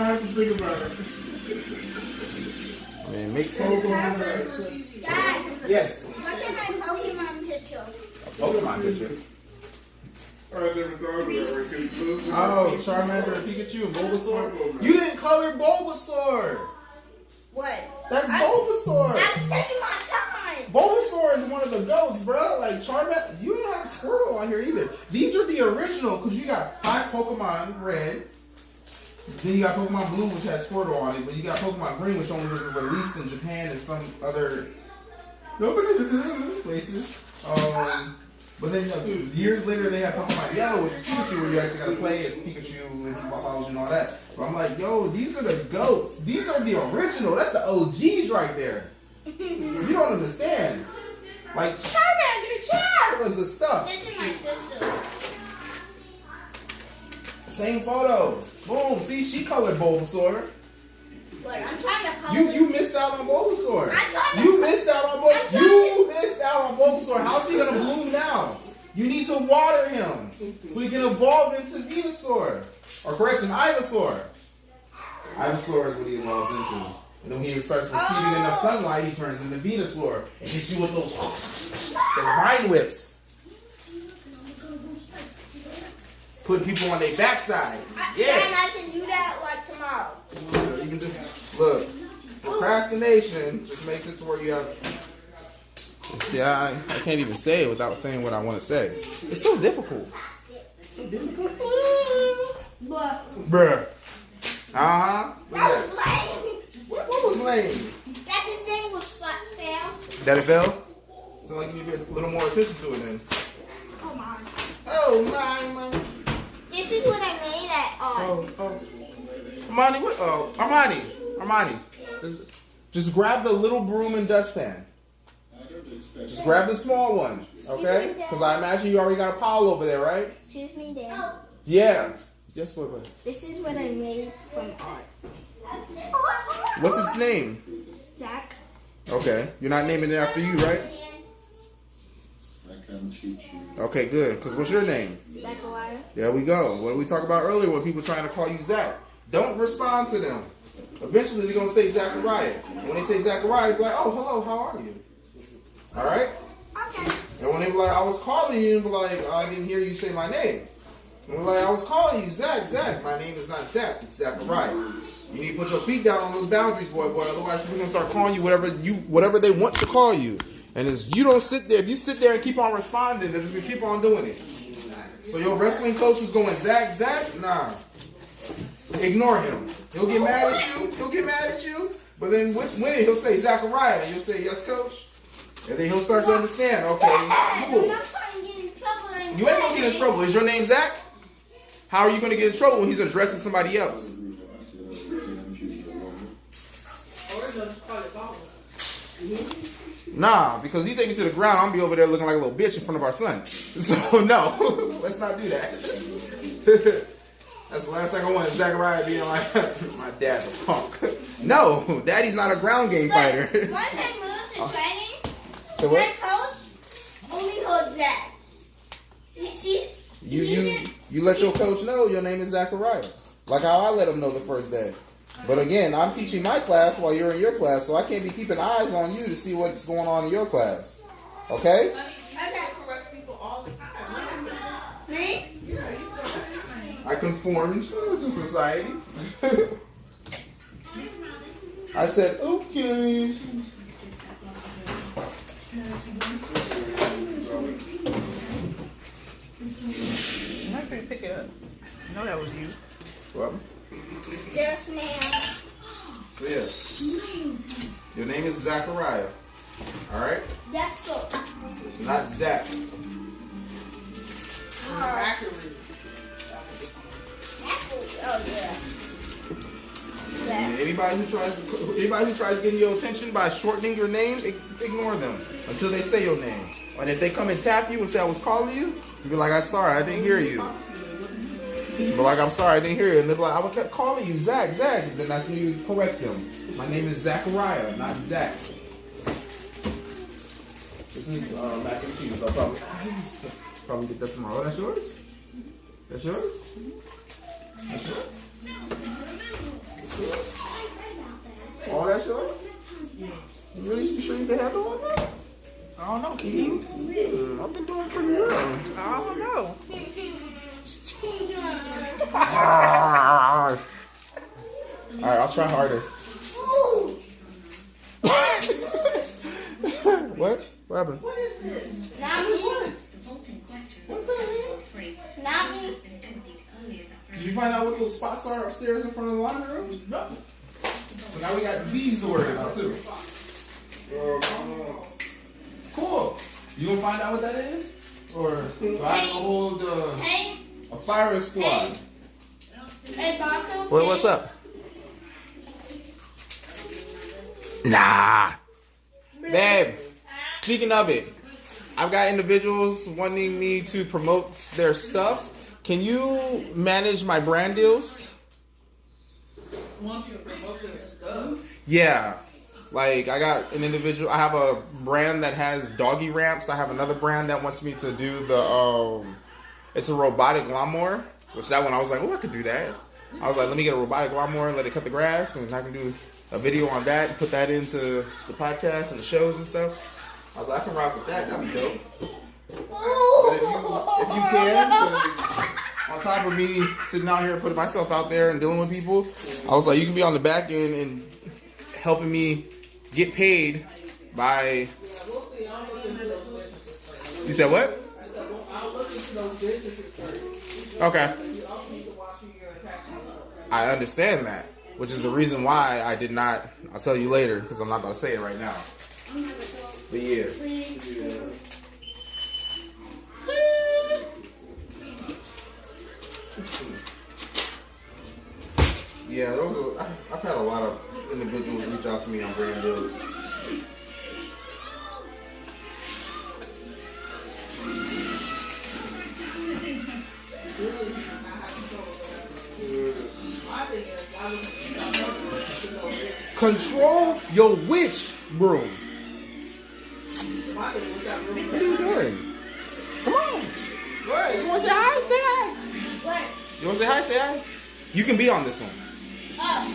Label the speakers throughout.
Speaker 1: have to think about it.
Speaker 2: Man, make sense.
Speaker 3: Dad,
Speaker 2: Yes.
Speaker 3: look at my Pokemon picture.
Speaker 2: Pokemon picture.
Speaker 1: I never thought of that.
Speaker 2: Oh, Charmander, Pikachu, and Bulbasaur. You didn't color Bulbasaur.
Speaker 3: What?
Speaker 2: That's Bulbasaur.
Speaker 3: I'm taking my time.
Speaker 2: Bulbasaur is one of the goats, bro. Like Charmander, you don't have Squirtle on here either. These are the original because you got 5 Pokemon Red. Then you got Pokemon Blue, which has Squirtle on it, but you got Pokemon Green, which only was released in Japan and some other places. But then years later, they have Pokemon Yellow, which is Pikachu, where you actually got to play as Pikachu and follows and all that. But I'm like, yo, these are the goats. These are the original. That's the OGs right there. You don't understand. Like, Charmander, Char was the stuff.
Speaker 3: This is my sister.
Speaker 2: Same photo. Boom. See, she colored Bulbasaur.
Speaker 3: What? I'm trying to color.
Speaker 2: You missed out on Bulbasaur.
Speaker 3: You
Speaker 2: missed out on Bulbasaur. You missed out on Bulbasaur. How's he gonna bloom now? You need to water him so he can evolve into Venusaur. Or correction, Ivysaur. Ivysaur is what he evolves into. And then when he starts receiving enough sunlight, he turns into Venusaur and hits you with those vine whips. Putting people on their backside. Yeah.
Speaker 3: And I can do that like tomorrow.
Speaker 2: You can just look. Procrastination just makes it to where you have. See, I can't even say it without saying what I want to say. It's so difficult. So difficult. Bruh.
Speaker 3: That was lame.
Speaker 2: What was lame?
Speaker 3: That this thing was fail.
Speaker 2: That it fell? So like you need to pay a little more attention to it then.
Speaker 3: Oh my.
Speaker 2: Oh my.
Speaker 3: This is what I made at
Speaker 2: Armani, what? Oh, Armani. Just grab the little broom and dustpan. Just grab the small one, okay? Because I imagine you already got a pile over there, right?
Speaker 3: Excuse me, Dad.
Speaker 2: Yeah. Yes, what?
Speaker 3: This is what I made from art.
Speaker 2: What's its name?
Speaker 3: Zach.
Speaker 2: Okay. You're not naming it after you, right?
Speaker 1: I can teach you.
Speaker 2: Okay, good. Because what's your name?
Speaker 3: Zachariah.
Speaker 2: There we go. What we talked about earlier when people trying to call you Zach. Don't respond to them. Eventually they're going to say Zachariah. When they say Zachariah, be like, oh, hello, how are you? All right?
Speaker 3: Okay.
Speaker 2: And when they be like, I was calling you, and be like, I didn't hear you say my name. And we're like, I was calling you, Zach. My name is not Zach, it's Zachariah. You need to put your feet down on those boundaries, boy. Otherwise, we're gonna start calling you whatever they want to call you. And if you don't sit there, if you sit there and keep on responding, they're just gonna keep on doing it. So your wrestling coach was going Zach, nah. Ignore him. He'll get mad at you. But then when he'll say Zachariah, and you'll say yes, coach. And then he'll start to understand. Okay, cool.
Speaker 3: I'm not trying to get in trouble.
Speaker 2: You ain't gonna get in trouble. Is your name Zach? How are you gonna get in trouble when he's addressing somebody else? Nah, because he's taking me to the ground, I'm gonna be over there looking like a little bitch in front of our son. So no, let's not do that. That's the last thing I want is Zachariah being like, my dad's a punk. No, daddy's not a ground game fighter.
Speaker 3: Once I moved to training,
Speaker 2: So
Speaker 3: my
Speaker 2: what?
Speaker 3: coach only holds Zach.
Speaker 2: You let your coach know your name is Zachariah. Like how I let him know the first day. But again, I'm teaching my class while you're in your class, so I can't be keeping eyes on you to see what's going on in your class. Okay?
Speaker 3: Okay.
Speaker 4: Correct people all the time.
Speaker 3: Me?
Speaker 2: I conformed to society. I said, okay.
Speaker 4: I couldn't pick it up. I know that was you.
Speaker 2: What?
Speaker 3: Yes, ma'am.
Speaker 2: So yes, your name is Zachariah. All right?
Speaker 3: That's so.
Speaker 2: It's not Zach.
Speaker 4: Accurate.
Speaker 3: Oh yeah.
Speaker 2: Yeah, anybody who tries getting your attention by shortening your name, ignore them until they say your name. And if they come and tap you and say I was calling you, you be like, I'm sorry, I didn't hear you. But like, I'm sorry, I didn't hear you. And they're like, I kept calling you Zach. Then that's when you correct them. My name is Zachariah, not Zach. This is mac and cheese. I'll probably get that tomorrow. Oh, that's yours? That's yours? That's yours? can handle all that?
Speaker 4: I don't know. Can you?
Speaker 2: I've been doing pretty well.
Speaker 4: I don't know.
Speaker 2: Alright, I'll try harder. What? What happened?
Speaker 3: Not me.
Speaker 2: What the heck?
Speaker 3: Not me.
Speaker 2: Did you find out what those spots are upstairs in front of the laundry room? No. So now we got bees to worry about too. Cool. You gonna find out what that is? Or do I have to hold
Speaker 3: Hey,
Speaker 2: a firing squad?
Speaker 3: hey, Bosco.
Speaker 2: Wait, what's up? Nah. Babe, speaking of it, I've got individuals wanting me to promote their stuff. Can you manage my brand deals?
Speaker 4: Want you to promote their stuff?
Speaker 2: Yeah. Like, I got an individual, I have a brand that has doggy ramps. I have another brand that wants me to do the, it's a robotic lawnmower, which that one I was like, oh, I could do that. I was like, let me get a robotic lawnmower and let it cut the grass, and I can do a video on that and put that into the podcast and the shows and stuff. I was like, I can rock with that. That'd be dope. But if you can, because on top of me sitting out here putting myself out there and dealing with people, I was like, you can be on the back end and helping me get paid by. You said what?
Speaker 4: I'll look into those businesses first.
Speaker 2: Okay.
Speaker 4: You also need to watch who you're attacking.
Speaker 2: I understand that, which is the reason why I did not. I'll tell you later because I'm not about to say it right now. But yeah. Yeah, I've had a lot of individuals reach out to me on brand deals. Control your witch broom. What are you doing? Come on. Go ahead. You want to say hi? Say hi.
Speaker 3: What?
Speaker 2: You want to say hi? Say hi. You can be on this one.
Speaker 3: Oh,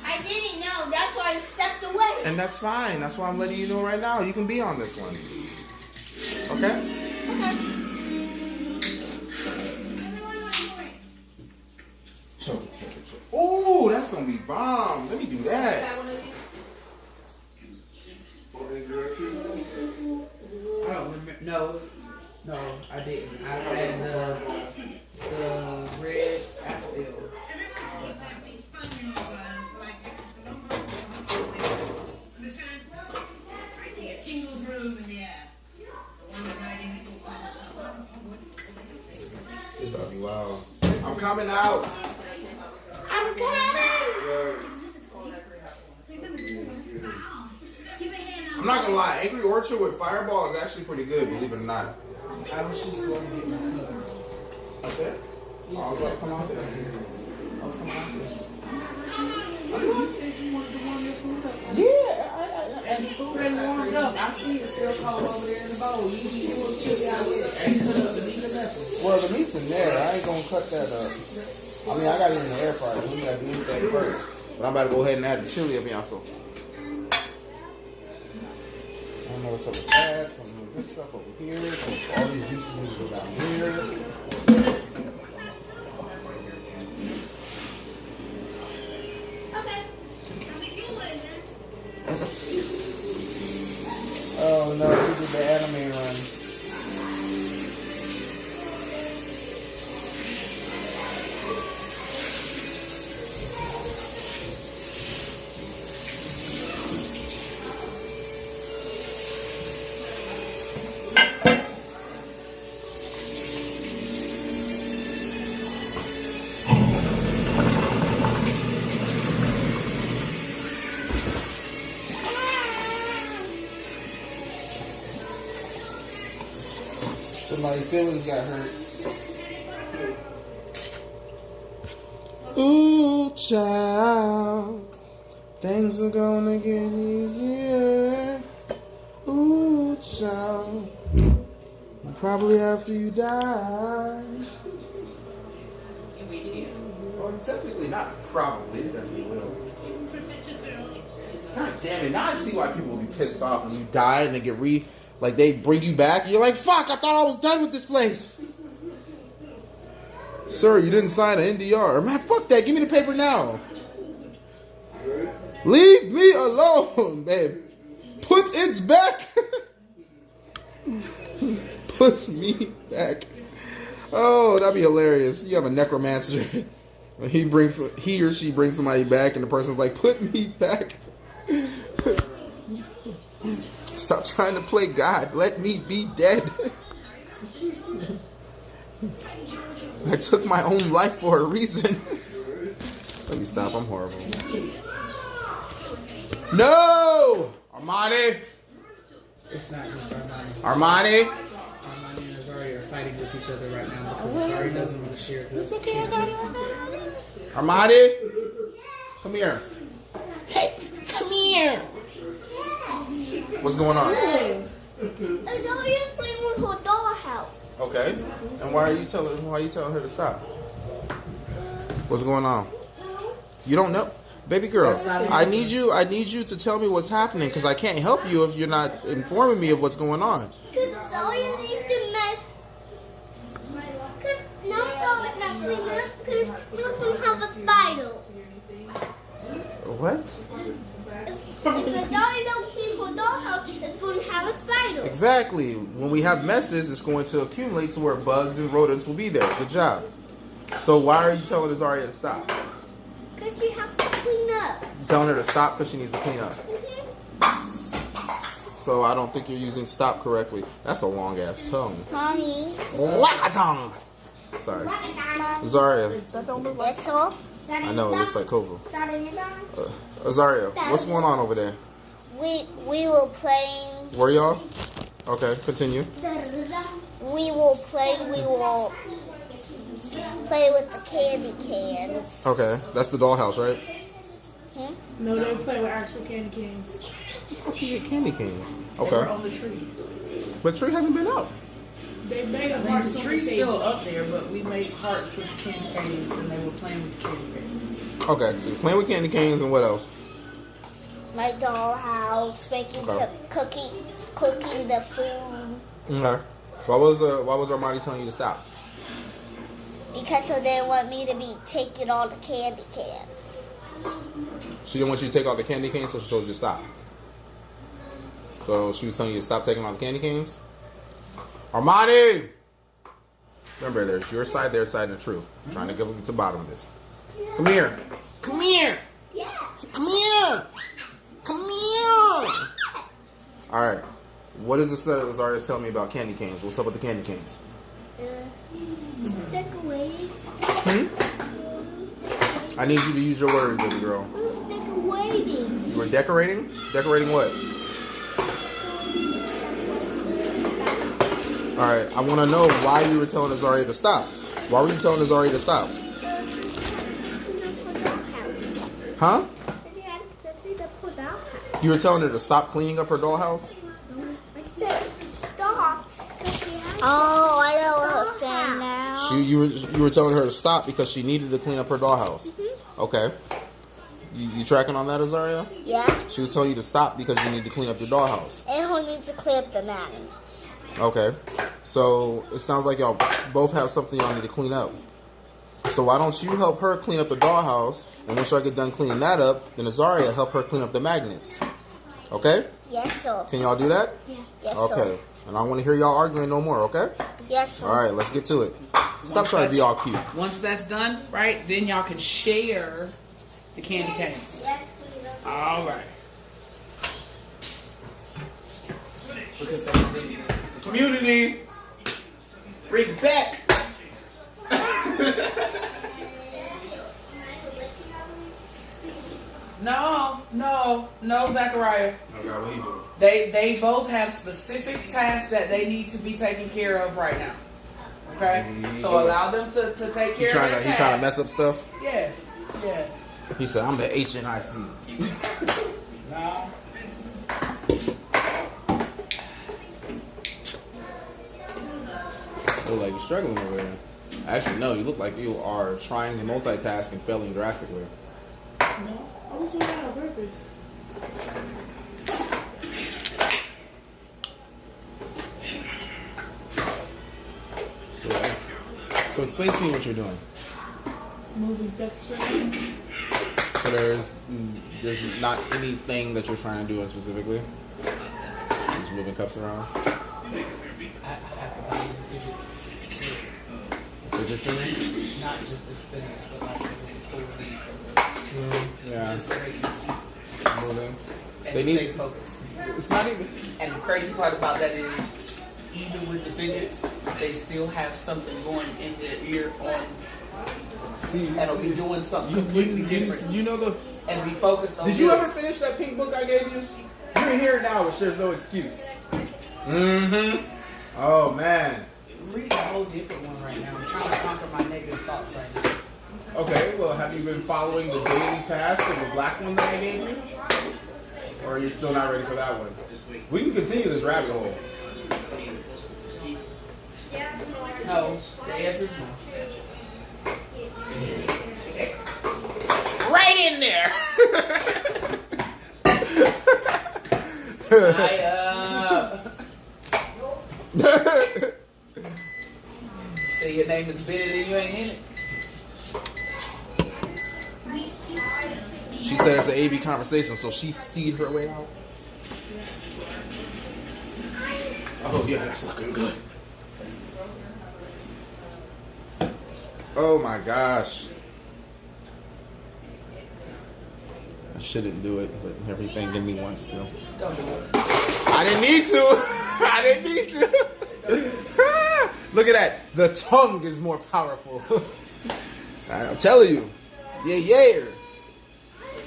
Speaker 3: I didn't know. That's why I stepped away.
Speaker 2: And that's fine. That's why I'm letting you know right now. You can be on this one. Okay? Show. Oh, that's going to be bomb. Let me do that.
Speaker 5: I don't remember. No, I didn't. I had the red Apple.
Speaker 2: It's about to be wild. I'm coming out.
Speaker 3: I'm coming.
Speaker 2: I'm not gonna lie, Angry Orchard with Fireball is actually pretty good, believe it or not.
Speaker 5: I was just going to get my cover.
Speaker 2: Okay. Oh, I was about to come out there. I was coming out there.
Speaker 5: You said you wanted to warm your food up.
Speaker 2: Yeah,
Speaker 5: And the food ain't warmed up. I see it still cold over there in the bowl. You be doing chili out there. Ain't cut up the meat or nothing.
Speaker 2: well, the meat's in there. I ain't gonna cut that up. I mean, I got it in the air fryer, so we gotta do anything first. But I'm about to go ahead and add the chili up here, so. I don't know what's up with that. So I'm gonna move this stuff over here. So all these juices need to go down here.
Speaker 3: Okay.
Speaker 2: Oh no, we did the anime run. Somebody's feelings got hurt. Ooh, child, things are gonna get easier. Ooh, child, probably after you die. Well, technically not probably, it definitely will. God damn it, now I see why people will be pissed off when you die and they get like they bring you back. And you're like, fuck, I thought I was done with this place. Sir, you didn't sign an NDR. Man, fuck that. Give me the paper now. Leave me alone, babe. Put it back. Put me back. Oh, that'd be hilarious. You have a necromancer. He or she brings somebody back, and the person's like, "Put me back." Stop trying to play God. Let me be dead. I took my own life for a reason. Let me stop. I'm horrible. No! Armani!
Speaker 5: It's not just Armani.
Speaker 2: Armani?
Speaker 5: Armani and Azaria are fighting with each other right now because Azaria doesn't want to share this.
Speaker 2: Armani? Come here.
Speaker 3: Hey, come here.
Speaker 2: What's going on?
Speaker 3: Azaria's playing with her dollhouse.
Speaker 2: Okay. And why are you telling her to stop? What's going on? You don't know? Baby girl, I need you to tell me what's happening because I can't help you if you're not informing me of what's going on.
Speaker 3: Because Azaria needs to mess. No, not clean up because he's going to have a spider.
Speaker 2: What?
Speaker 3: If Azaria don't clean her dollhouse, it's going to have a spider.
Speaker 2: Exactly. When we have messes, it's going to accumulate to where bugs and rodents will be there. Good job. So why are you telling Azaria to stop?
Speaker 3: Because she has to clean up.
Speaker 2: You're telling her to stop because she needs to clean up. So I don't think you're using stop correctly. That's a long ass tongue.
Speaker 3: Mommy.
Speaker 2: Whack-a-tongue. Sorry. Azaria.
Speaker 4: That don't look like.
Speaker 3: That's all.
Speaker 2: I know, it looks like Kovo. Azaria, what's going on over there?
Speaker 3: We were playing.
Speaker 2: Where y'all? Okay, continue.
Speaker 3: We will play with the candy cans.
Speaker 2: Okay, that's the dollhouse, right?
Speaker 5: No, they play with actual candy canes.
Speaker 2: You get candy canes.
Speaker 5: They were
Speaker 2: Okay.
Speaker 5: on the tree.
Speaker 2: But tree hasn't been up.
Speaker 5: They made a heart. The tree's still up there, but we made hearts with the candy canes, and they were playing with the candy canes.
Speaker 2: Okay, so you're playing with candy canes and what else?
Speaker 3: My dollhouse, making
Speaker 2: Okay.
Speaker 3: some cooking the food.
Speaker 2: Okay. Why was Armani telling you to stop?
Speaker 3: Because so they want me to be taking all the candy cans.
Speaker 2: She didn't want you to take all the candy canes, so she told you to stop. So she was telling you to stop taking all the candy canes? Armani! Remember, there's your side, their side, and the truth. I'm trying to get to the bottom of this. Come here. Come here.
Speaker 3: Yeah.
Speaker 2: Come here. Come here. All right. What is this that Azaria's telling me about candy canes? What's up with the candy canes?
Speaker 3: Decorating.
Speaker 2: I need you to use your words, baby girl.
Speaker 3: Decorating.
Speaker 2: You were decorating? Decorating what? All right. I want to know why you were telling Azaria to stop. Why were you telling Azaria to stop? Huh? You were telling her to stop cleaning up her dollhouse?
Speaker 3: I said stop. Oh, I know what I'm saying now.
Speaker 2: You were telling her to stop because she needed to clean up her dollhouse. Okay. You tracking on that, Azaria?
Speaker 3: Yeah.
Speaker 2: She was telling you to stop because you need to clean up your dollhouse.
Speaker 3: And who needs to clean up the magnets?
Speaker 2: Okay. So it sounds like y'all both have something y'all need to clean up. So why don't you help her clean up the dollhouse, and once y'all get done cleaning that up, then Azaria help her clean up the magnets. Okay?
Speaker 3: Yes, sir.
Speaker 2: Can y'all do that?
Speaker 3: Yeah. Yes,
Speaker 2: Okay.
Speaker 3: sir.
Speaker 2: And I want to hear y'all arguing no more, okay?
Speaker 3: Yes, sir.
Speaker 2: All right, let's get to it. Stop trying to be all cute.
Speaker 5: Once that's done, right, then y'all can share the candy canes.
Speaker 3: Yes, we know.
Speaker 5: All right.
Speaker 2: Community, bring back.
Speaker 5: No, Zachariah. They both have specific tasks that they need to be taken care of right now. Okay? So allow them to take care of their tasks.
Speaker 2: He trying to mess up stuff?
Speaker 5: Yeah.
Speaker 2: He said, I'm the HNIC.
Speaker 5: No.
Speaker 2: You look like you're struggling over there. Actually, no, you look like you are trying to multitask and failing drastically.
Speaker 5: No, I was doing that on purpose.
Speaker 2: So explain to me what you're doing.
Speaker 5: Moving pictures.
Speaker 2: So there's not anything that you're trying to do specifically. Just moving cups around.
Speaker 5: I have to buy the fidget
Speaker 2: Fidget spinner?
Speaker 5: not just the spinners, but like the toys
Speaker 2: Yeah.
Speaker 5: just so they can
Speaker 2: Moving.
Speaker 5: and
Speaker 2: They
Speaker 5: stay
Speaker 2: need-
Speaker 5: focused.
Speaker 2: It's not even.
Speaker 5: And the crazy part about that is, even with the fidgets, they still have something going in their ear on,
Speaker 2: See,
Speaker 5: that'll be doing something completely different,
Speaker 2: You know the.
Speaker 5: and be focused on
Speaker 2: Did you ever
Speaker 5: this.
Speaker 2: finish that pink book I gave you? You're here now, which there's no excuse. Mm-hmm. Oh man.
Speaker 5: Read a whole different one right now. I'm trying to conquer my negative thoughts right now.
Speaker 2: Okay, well, have you been following the daily task of the black one that I gave you? Or are you still not ready for that one? We can continue this rabbit hole.
Speaker 5: No, the answer is no.
Speaker 2: Right in there!
Speaker 5: Say your name is Bennett and you ain't in it.
Speaker 2: She said it's an AB conversation, so she seed her way out. Oh yeah, that's looking good. Oh my gosh. I shouldn't do it, but everything in me wants to.
Speaker 5: Don't do it.
Speaker 2: I didn't need to. I didn't need to. Look at that. The tongue is more powerful. I'm telling you. Yeah, yeah.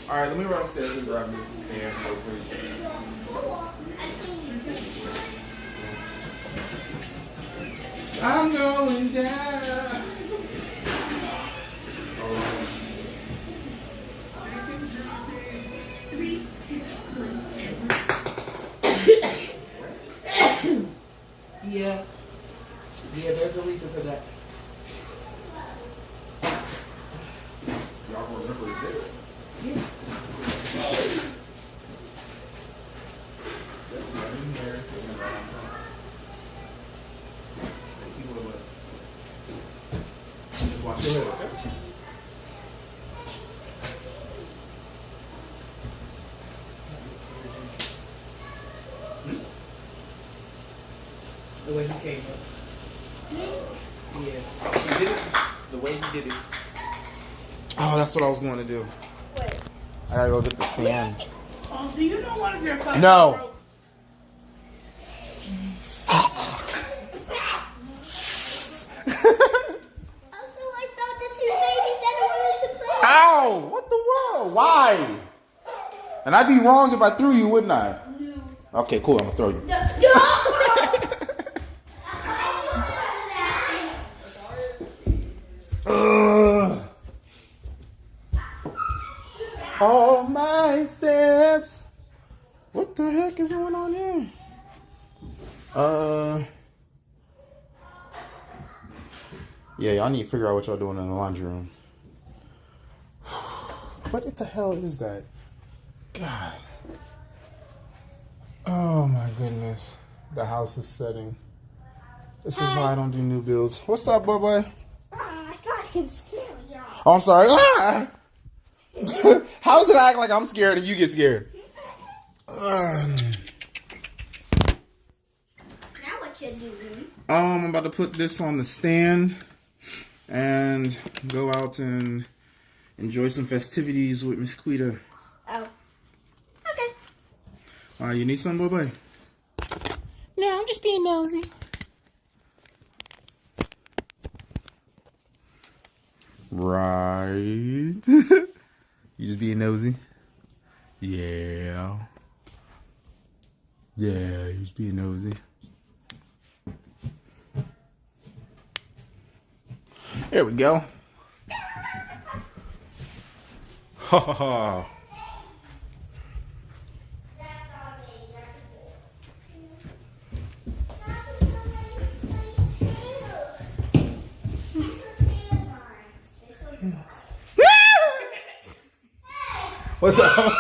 Speaker 2: All right, let me run upstairs and grab this stand real quick. I'm going down.
Speaker 5: Yeah. Yeah, there's a reason for that.
Speaker 2: Y'all gonna remember it's there.
Speaker 5: Yeah.
Speaker 2: Just watch it. Okay?
Speaker 5: The way he came up. Yeah.
Speaker 2: He did it the way he did it. Oh, that's what I was going to do.
Speaker 3: Wait.
Speaker 2: I gotta go get the stand.
Speaker 5: Oh, do you know one of your cousins
Speaker 2: No.
Speaker 5: broke?
Speaker 3: Also, I thought the two babies that wanted to play.
Speaker 2: Ow! What the world? Why? And I'd be wrong if I threw you, wouldn't I?
Speaker 3: No.
Speaker 2: Okay, cool. I'm gonna throw you. Ugh. All my steps. What the heck is going on here? Yeah, y'all need to figure out what y'all doing in the laundry room. What the hell is that? God. Oh my goodness. The house is setting. This is why I don't do new builds. What's up, boy?
Speaker 3: I thought I can scare you.
Speaker 2: Oh, I'm sorry. Ah! How does it act like I'm scared and you get scared?
Speaker 3: Now what you doing?
Speaker 2: I'm about to put this on the stand and go out and enjoy some festivities with Miss Quita.
Speaker 3: Oh. Okay.
Speaker 2: You need something, boy?
Speaker 3: No, I'm just being nosy.
Speaker 2: Right. You just being nosy? Yeah. Yeah, you just being nosy. There we go. Ha ha ha. What's up?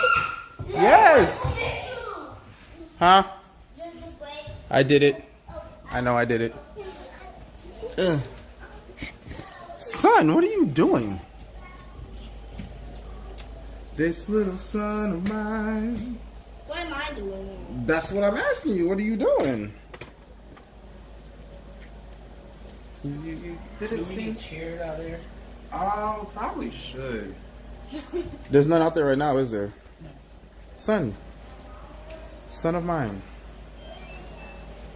Speaker 2: Yes. Huh? I did it. I know I did it. Ugh. Son, what are you doing? This little son of mine.
Speaker 3: What am I doing?
Speaker 2: That's what I'm asking you. What are you doing? You didn't see
Speaker 5: chairs out there.
Speaker 2: Oh, probably should. There's none out there right now, is there?
Speaker 5: No.
Speaker 2: Son. Son of mine.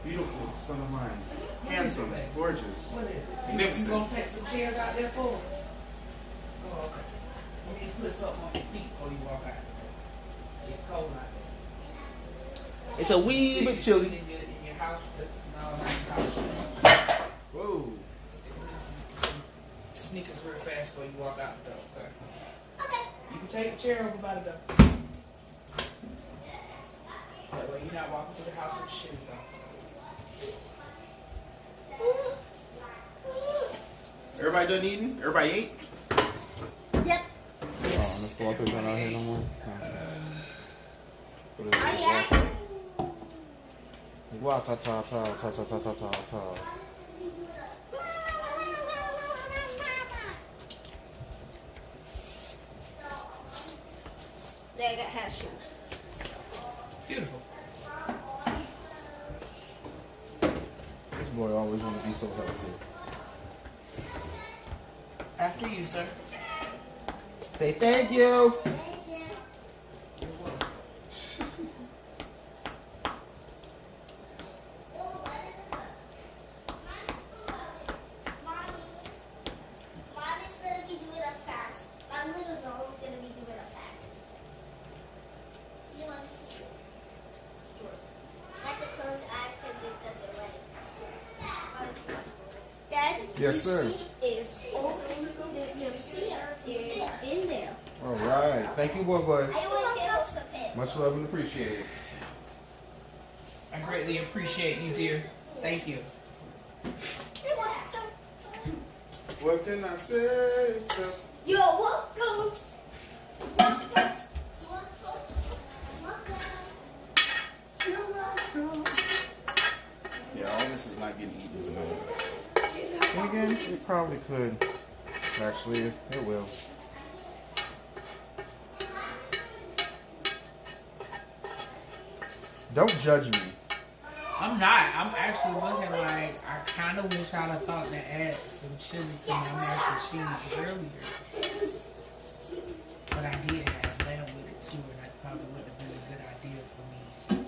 Speaker 2: Beautiful son of mine. Handsome, gorgeous.
Speaker 5: What is it?
Speaker 2: Magnificent.
Speaker 5: You gonna take some chairs out there for us? Oh, okay. You need to put something on your feet before you walk out. It's cold out there.
Speaker 2: It's a wee bit chilly.
Speaker 5: In your house. No, not your house.
Speaker 2: Whoa.
Speaker 5: Stick them in some sneakers real fast before you walk out the door, okay?
Speaker 3: Okay.
Speaker 5: You can take the chair over by the door. That way you're not walking to the house with your shoes on.
Speaker 2: Everybody done eating? Everybody ate?
Speaker 3: Yep.
Speaker 2: Oh, Miss Walter's not out here no more? What is
Speaker 3: Are
Speaker 2: it?
Speaker 3: you asking?
Speaker 2: Wa ta ta ta ta ta ta ta ta ta.
Speaker 3: They got hat shoes.
Speaker 5: Beautiful.
Speaker 2: This boy always want to be so healthy.
Speaker 5: After you, sir.
Speaker 2: Say thank you.
Speaker 3: Mommy's gonna be doing it fast. My little doll's gonna be doing it fast. You want to see it? I have to close your eyes because it doesn't work. Dad,
Speaker 2: Yes,
Speaker 3: your
Speaker 2: sir.
Speaker 3: seat is open. Your seat is in there.
Speaker 2: All right. Thank you, boy.
Speaker 3: I want to give her some pins.
Speaker 2: Much love and appreciated.
Speaker 5: I greatly appreciate you, dear. Thank you.
Speaker 3: You're welcome.
Speaker 2: What can I say?
Speaker 3: You're welcome. Welcome. You're welcome.
Speaker 2: Yeah, all this is not getting eaten tonight. And again, it probably could. Actually, it will. Don't judge me.
Speaker 5: I'm not. I'm actually looking like I kind of wish I'd have thought to add some chili to my mac and cheese earlier. But I did have lamb with it too, and that probably would have been a good idea for me.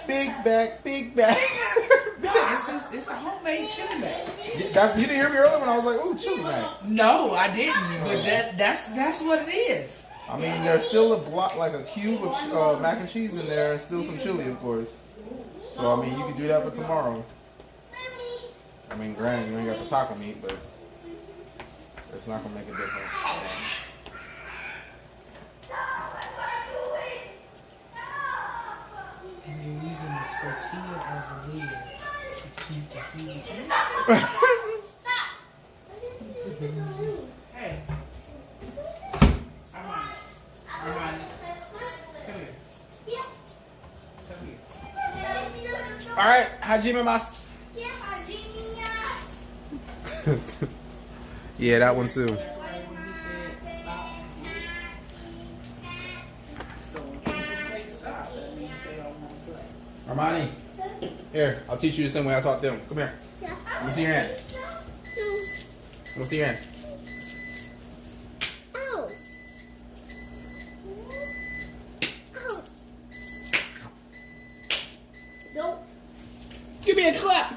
Speaker 2: Big back, big back.
Speaker 5: No, it's a homemade chili mac.
Speaker 2: You didn't hear me earlier when I was like, "Ooh, chili mac."
Speaker 5: No, I didn't. But that's what it is.
Speaker 2: I mean, there's still a block, like a cube of mac and cheese in there, and still some chili, of course. So I mean, you can do that for tomorrow. I mean, granted, you ain't got the taco meat, but it's not gonna make a difference.
Speaker 5: And you're using the tortilla as a lid to keep the heat. Hey. Armani. Come here. Come here.
Speaker 2: All right, hajime mas. Yeah, that one too. Armani, here, I'll teach you the same way I taught them. Come here. Let me see your hand. Let me see your hand.
Speaker 3: Ow. Ow. Nope.
Speaker 2: Give me a clap.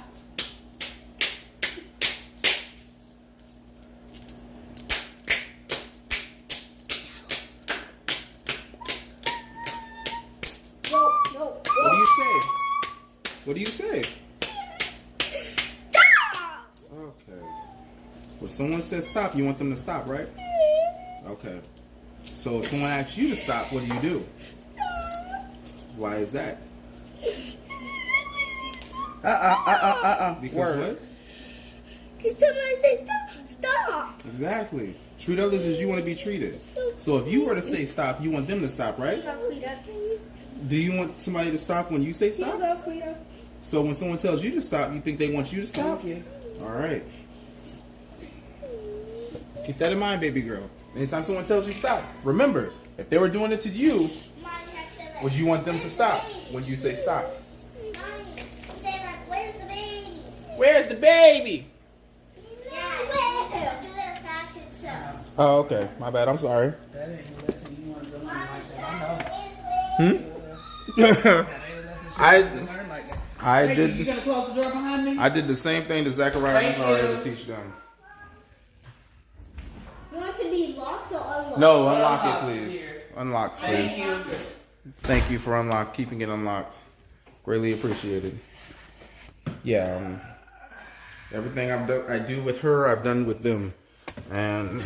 Speaker 3: Nope.
Speaker 2: What do you say? What do you say?
Speaker 3: Stop!
Speaker 2: Okay. Well, someone says stop. You want them to stop, right? Okay. So if someone asks you to stop, what do? Why is that? Because
Speaker 3: Word.
Speaker 2: what?
Speaker 3: Can somebody say stop? Stop!
Speaker 2: Exactly. Treat others as you want to be treated.
Speaker 3: Okay.
Speaker 2: So if you were to say stop, you want them to stop, right? Do you want somebody to stop when you say stop? So when someone tells you to stop, you think they want you to stop?
Speaker 5: Thank you.
Speaker 2: All right. Keep that in mind, baby girl. Anytime someone tells you stop, remember, if they were doing it to you, would you want them to stop when you say stop? Where's the baby? Oh, okay. My bad. I'm sorry.
Speaker 5: That ain't a lesson you want to learn like that. I know.
Speaker 2: Hmm?
Speaker 5: That ain't a lesson you want to learn like that.
Speaker 2: I
Speaker 5: Hey,
Speaker 2: did.
Speaker 5: You gonna close the door behind me?
Speaker 2: I did the same thing that Zachariah was
Speaker 5: Thank
Speaker 2: already
Speaker 5: you.
Speaker 2: to teach them.
Speaker 3: You want to be locked or unlocked?
Speaker 2: No, unlock it,
Speaker 5: Unlock
Speaker 2: please.
Speaker 5: here.
Speaker 2: Unlock,
Speaker 5: Thank
Speaker 2: please.
Speaker 5: you.
Speaker 2: Thank you for keeping it unlocked. Greatly appreciated. Yeah, everything I do with her, I've done with them, and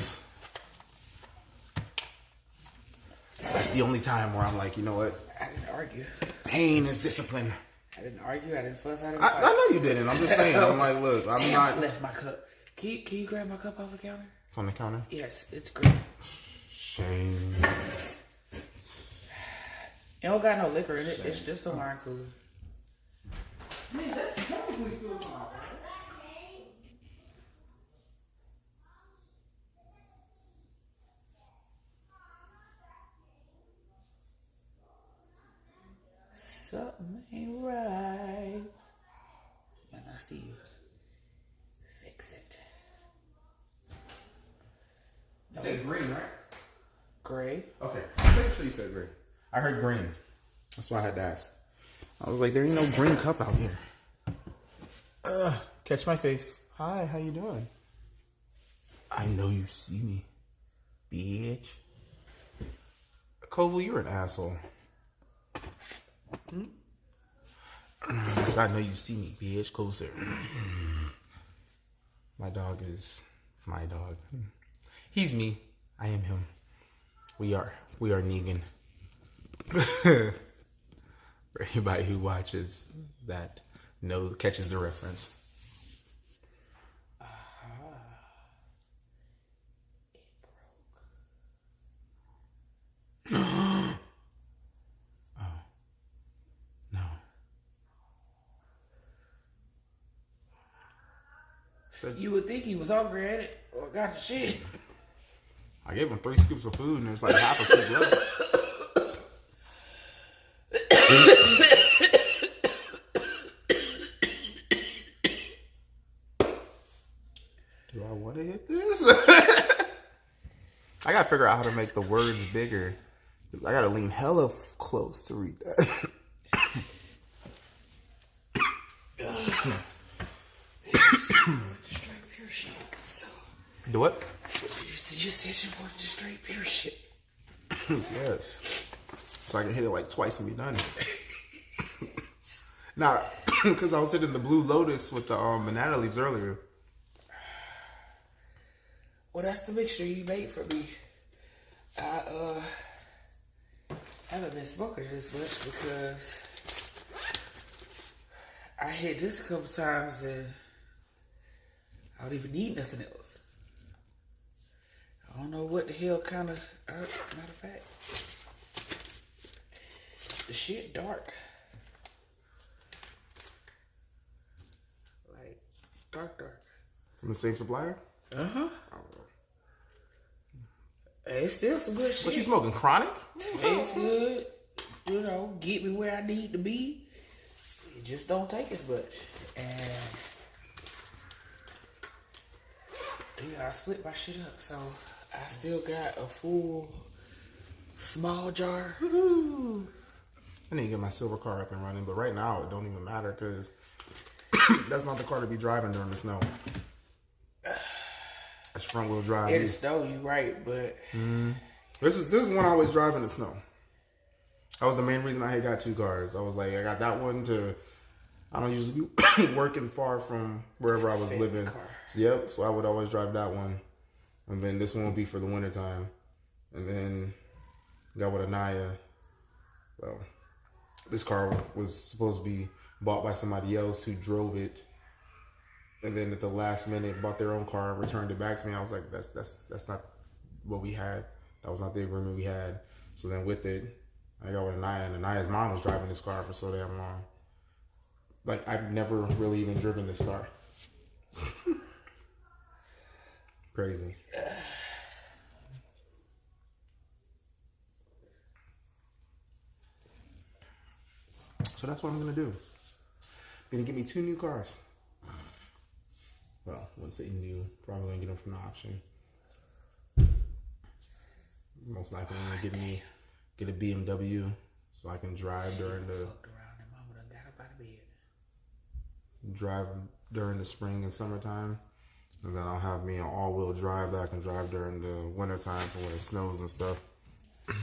Speaker 2: that's the only time where I'm like, you know what?
Speaker 5: I didn't argue.
Speaker 2: Pain is discipline.
Speaker 5: I didn't argue. I didn't fuss. I didn't
Speaker 2: I
Speaker 5: fight.
Speaker 2: know you didn't. I'm just saying. I'm like, look, I'm
Speaker 5: Damn,
Speaker 2: not.
Speaker 5: I left my cup. Can you grab my cup off the counter?
Speaker 2: It's on the counter.
Speaker 5: Yes, it's great.
Speaker 2: Shame.
Speaker 5: It don't got no liquor in it. It's just a wine cooler.
Speaker 2: Man, that's technically still not.
Speaker 5: Something ain't right. And I see you. Fix it.
Speaker 2: You said green, right?
Speaker 5: Gray.
Speaker 2: Okay. I'm pretty sure you said green. I heard green. That's why I had to ask. I was like, there ain't no green cup out here. Catch my face. Hi, how you doing? I know you see me, bitch. Koval, you're an asshole. Yes, I know you see me, bitch. Closer. My dog is my dog. He's me. I am him. We are Negan. For anybody who watches that, catches the reference. Oh no!
Speaker 5: You would think he was hungry at it or got the shit.
Speaker 2: I gave him 3 scoops of food and there's like half a scoop left. Do I want to hit this? I gotta figure out how to make the words bigger. I gotta lean hella close to read that.
Speaker 5: Straight pure shit. So
Speaker 2: Do what?
Speaker 5: you said you wanted straight pure shit.
Speaker 2: Yes. So I can hit it like twice and be done. Nah, because I was hitting the Blue Lotus with the banana leaves earlier.
Speaker 5: Well, that's the mixture you made for me. I haven't been smoking this much because I hit this a couple times and I don't even need nothing else. I don't know what the hell kind of. Matter of fact, the shit dark, like dark.
Speaker 2: From the same supplier?
Speaker 5: Uh-huh. It's still some good shit.
Speaker 2: What you smoking? Chronic?
Speaker 5: Tastes good. You know, get me where I need to be. It just don't take as much. And yeah, I split my shit up, so I still got a full small jar.
Speaker 2: Woo-hoo. I need to get my silver car up and running, but right now it don't even matter because that's not the car to be driving during the snow. It's front wheel drive.
Speaker 5: It is snow, you right, but
Speaker 2: This is one I always drive in the snow. That was the main reason I had got 2 cars. I was like, I got that one to. I don't usually be working far from wherever I was living. So I would always drive that one, and then this one would be for the wintertime, and then got with Anaya. Well, this car was supposed to be bought by somebody else who drove it. And then at the last minute, bought their own car and returned it back to me. I was like, that's not what we had. That was not the agreement we had. So then with it, I got with Anaya, and Anaya's mom was driving this car for so damn long. Like, I've never really even driven this car. Crazy. So that's what I'm gonna do. I'm gonna get me 2 new cars. Well, I wouldn't say new. Probably gonna get them from the auction. Most likely I'm gonna get a BMW so I can drive during the spring and summertime. And then I'll have me an all-wheel drive that I can drive during the wintertime for when it snows and stuff. And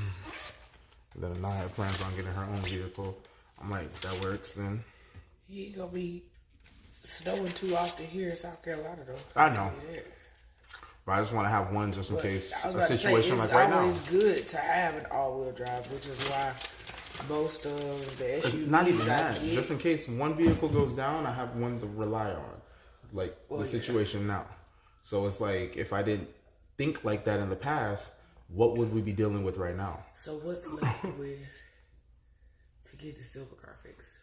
Speaker 2: then Anaya plans on getting her own vehicle. I'm like, if that works, then.
Speaker 5: You ain't gonna be snowing too often here in South Carolina, though.
Speaker 2: I know. But I just want to have one just in case a situation like right now.
Speaker 5: It's always good to have an all-wheel drive, which is why most of the SUVs
Speaker 2: not even
Speaker 5: I
Speaker 2: that.
Speaker 5: get,
Speaker 2: Just in case one vehicle goes down, I have one to rely on. Like the situation now. So it's like, if I didn't think like that in the past, what would we be dealing with right now?
Speaker 5: So what's left with to get the silver car fixed?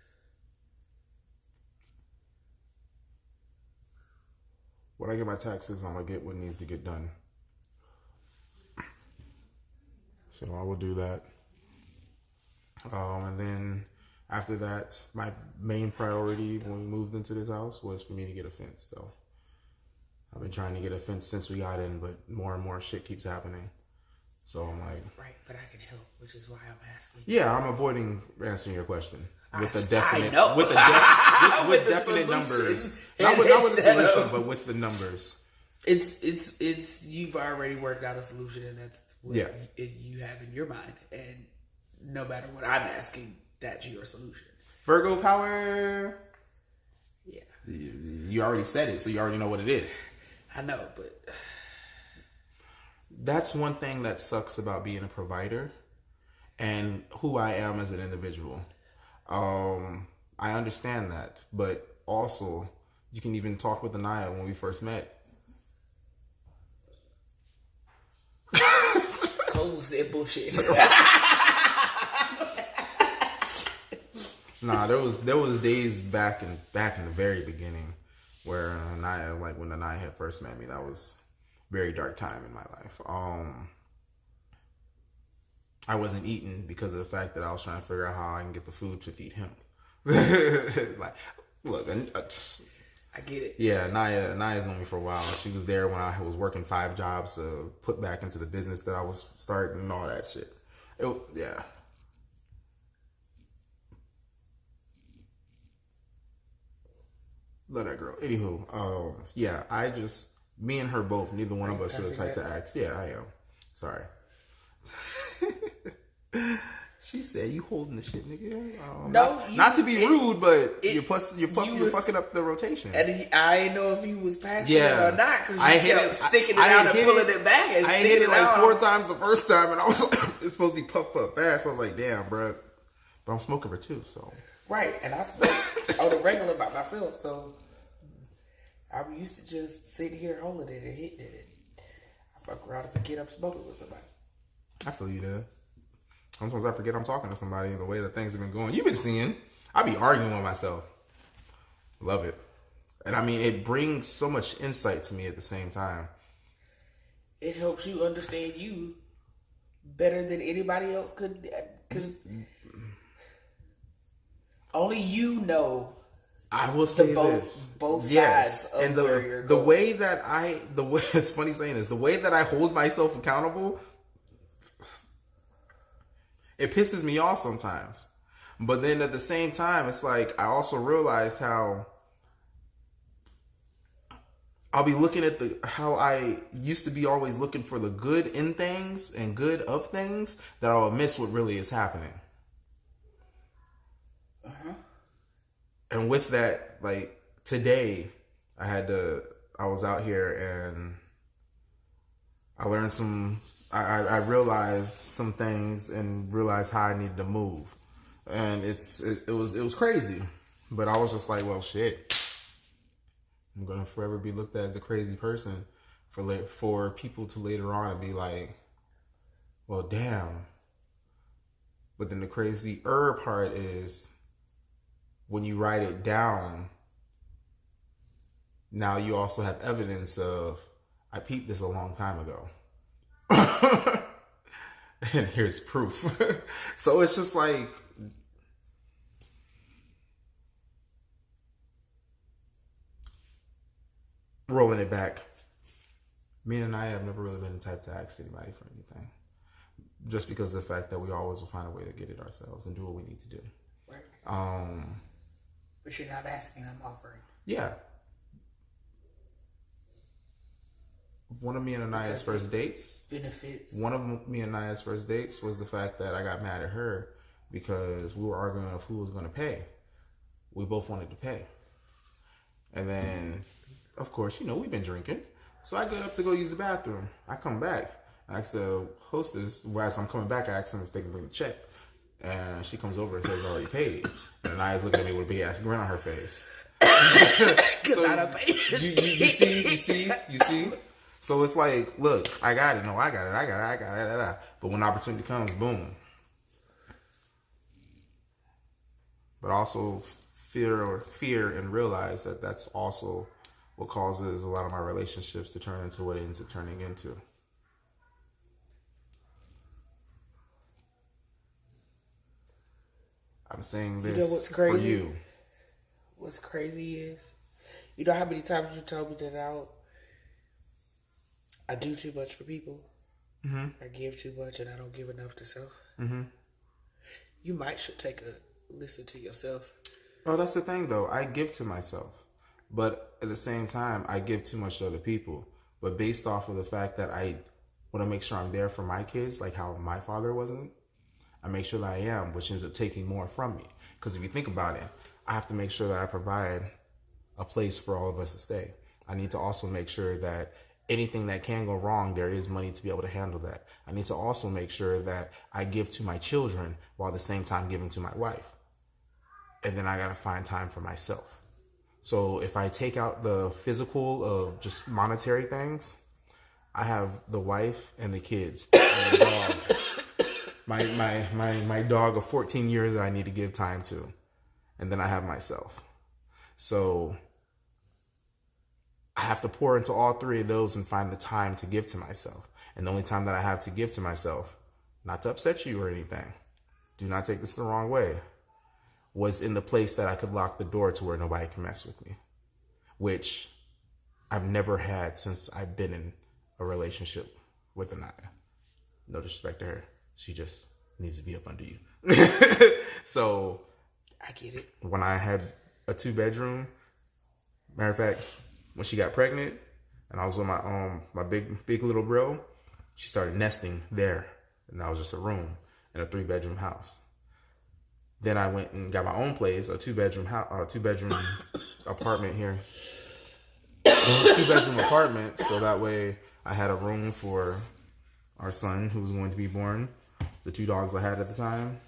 Speaker 2: When I get my taxes, I'm gonna get what needs to get done. So I will do that. And then after that, my main priority when we moved into this house was for me to get a fence, though. I've been trying to get a fence since we got in, but more and more shit keeps happening. So I'm like... Right,
Speaker 5: but I can help, which is why I'm asking.
Speaker 2: Yeah, I'm avoiding answering your question. With
Speaker 5: with
Speaker 2: definite numbers. Not with the solution, but with the numbers.
Speaker 5: It's you've already worked out a solution, and that's what you have in your mind. And no matter what I'm asking, that's your solution.
Speaker 2: Virgo power.
Speaker 5: Yeah.
Speaker 2: You already said it, so you already know what it is.
Speaker 5: I know, but
Speaker 2: that's one thing that sucks about being a provider and who I am as an individual. I understand that, but also you can even talk with Anaya when we first met.
Speaker 5: Cole said bullshit.
Speaker 2: Nah, there was days back in the very beginning where Anaya, like when Anaya had first met me, that was a very dark time in my life. I wasn't eating because of the fact that I was trying to figure out how I can get the food to feed him. Like, look,
Speaker 5: I get it.
Speaker 2: Yeah, Naya's known me for a while. She was there when I was working 5 jobs to put back into the business that I was starting and all that shit. Yeah. Love that girl. Anywho, yeah, me and her both, neither one of us are the type to ask. Yeah, I am. Sorry. She said, "You holding the shit, nigga." Not to be rude, but you're fucking up the rotation.
Speaker 5: And I didn't know if you was passing it or not because you kept sticking it out and pulling it back. And
Speaker 2: I hit it like 4 times the first time, and I was like, "It's supposed to be puff fast." I was like, "Damn, bro," but I'm smoking for 2, so
Speaker 5: right. And I smoke on the regular by myself, so I'm used to just sitting here holding it and hitting it. I fuck around and forget I'm smoking with somebody.
Speaker 2: I feel you there. Sometimes I forget I'm talking to somebody and the way that things have been going. You've been seeing. I be arguing with myself. Love it. And I mean, it brings so much insight to me at the same time.
Speaker 5: It helps you understand you better than anybody else could. Because only you know.
Speaker 2: I will say
Speaker 5: both sides of
Speaker 2: and
Speaker 5: where you're
Speaker 2: the
Speaker 5: going.
Speaker 2: way it's funny saying this, the way that I hold myself accountable, it pisses me off sometimes. But then at the same time, it's like I also realized how I'll be looking at how I used to be always looking for the good in things and good of things, that I'll miss what really is happening. And with that, like today, I was out here and I learned I realized some things and realized how I needed to move. And it was crazy. But I was just like, well, shit. I'm going to forever be looked at as the crazy person for people to later on and be like, well, damn. But then the crazier part is when you write it down, now you also have evidence of, I peeped this a long time ago. And here's proof. So it's just like, rolling it back. Me and I have never really been the type to ask anybody for anything. Just because of the fact that we always will find a way to get it ourselves and do what we need to do.
Speaker 5: Right. But you're not asking, I'm offering.
Speaker 2: Yeah. One of me and Anaya's first dates.
Speaker 5: Benefits.
Speaker 2: One of me and Anaya's first dates was the fact that I got mad at her because we were arguing of who was going to pay. We both wanted to pay. And then, of course, we've been drinking. So I get up to go use the bathroom. I come back. I ask the hostess, as I'm coming back, I ask them if they can bring the check. And she comes over and says, already paid. And Anaya's looking at me with a big ass grin on her face. Because I don't pay. You see? So it's like, look, I got it. No, I got it. But when opportunity comes, boom. But also fear and realize that that's also what causes a lot of my relationships to turn into what it ends up turning into. I'm saying this
Speaker 5: what's crazy?
Speaker 2: for you.
Speaker 5: What's crazy is, you know how many times you told me that I do too much for people.
Speaker 2: Mm-hmm.
Speaker 5: I give too much and I don't give enough to self.
Speaker 2: Mm-hmm.
Speaker 5: You should take a listen to yourself.
Speaker 2: Oh, that's the thing though. I give to myself. But at the same time, I give too much to other people. But based off of the fact that I want to make sure I'm there for my kids, like how my father wasn't, I make sure that I am, which ends up taking more from me. Because if you think about it, I have to make sure that I provide a place for all of us to stay. I need to also make sure that anything that can go wrong, there is money to be able to handle that. I need to also make sure that I give to my children while at the same time giving to my wife. And then I got to find time for myself. So if I take out the physical of just monetary things, I have the wife and the kids and the dog. My dog of 14 years that I need to give time to. And then I have myself. So I have to pour into all three of those and find the time to give to myself. And the only time that I have to give to myself, not to upset you or anything, do not take this the wrong way, was in the place that I could lock the door to where nobody can mess with me, which I've never had since I've been in a relationship with Anaya. No disrespect to her. She just needs to be up under you. So
Speaker 5: I get it.
Speaker 2: When I had a 2-bedroom, matter of fact, when she got pregnant and I was with my big little bro, she started nesting there. And that was just a room in a 3-bedroom house. Then I went and got my own place, a 2-bedroom apartment here. 2-bedroom apartment, so that way I had a room for our son who was going to be born, the 2 dogs I had at the time,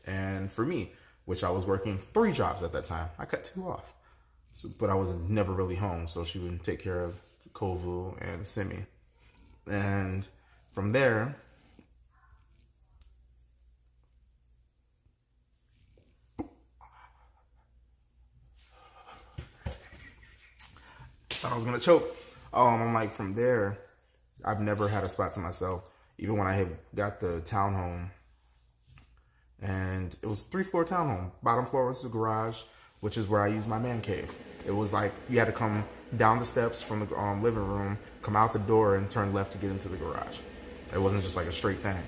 Speaker 2: and for me, which I was working 3 jobs at that time. I cut 2 off. So, but I was never really home, so she would take care of Kovu and Simi. And from there, I was gonna choke. I'm like, from there, I've never had a spot to myself. Even when I had got the townhome, and it was a 3-floor townhome. Bottom floor was the garage, which is where I used my man cave. It was like you had to come down the steps from the living room, come out the door, and turn left to get into the garage. It wasn't just like a straight thing.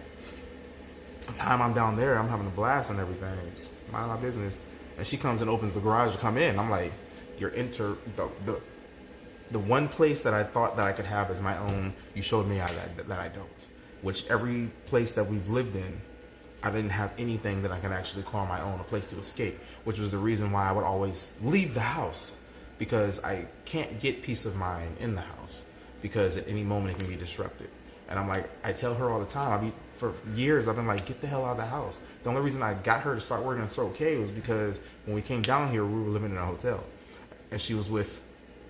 Speaker 2: The time I'm down there, I'm having a blast and everything. Just mind my business. And she comes and opens the garage to come in. I'm like, you're the one place that I thought that I could have as my own, you showed me that I don't. Which every place that we've lived in, I didn't have anything that I can actually call my own, a place to escape, which was the reason why I would always leave the house, because I can't get peace of mind in the house, because at any moment it can be disrupted. And I'm like, I tell her all the time, for years I've been like, get the hell out of the house. The only reason I got her to start working at Circle K was because when we came down here, we were living in a hotel, and she was with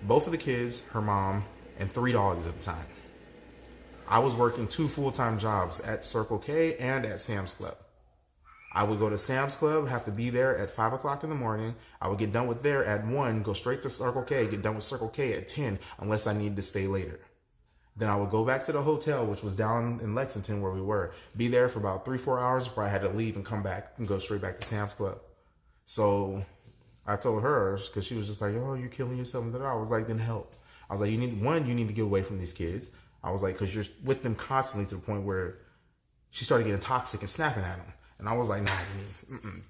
Speaker 2: both of the kids, her mom, and 3 dogs at the time. I was working 2 full-time jobs at Circle K and at Sam's Club. I would go to Sam's Club, have to be there at 5 o'clock in the morning. I would get done with there at 1, go straight to Circle K, get done with Circle K at 10, unless I needed to stay later. Then I would go back to the hotel, which was down in Lexington where we were, be there for about 3-4 hours before I had to leave and come back and go straight back to Sam's Club. So I told her, because she was just like, oh, you're killing yourself. And I was like, then help. I was like, you need to get away from these kids. I was like, because you're with them constantly to the point where she started getting toxic and snapping at them. And I was like, nah,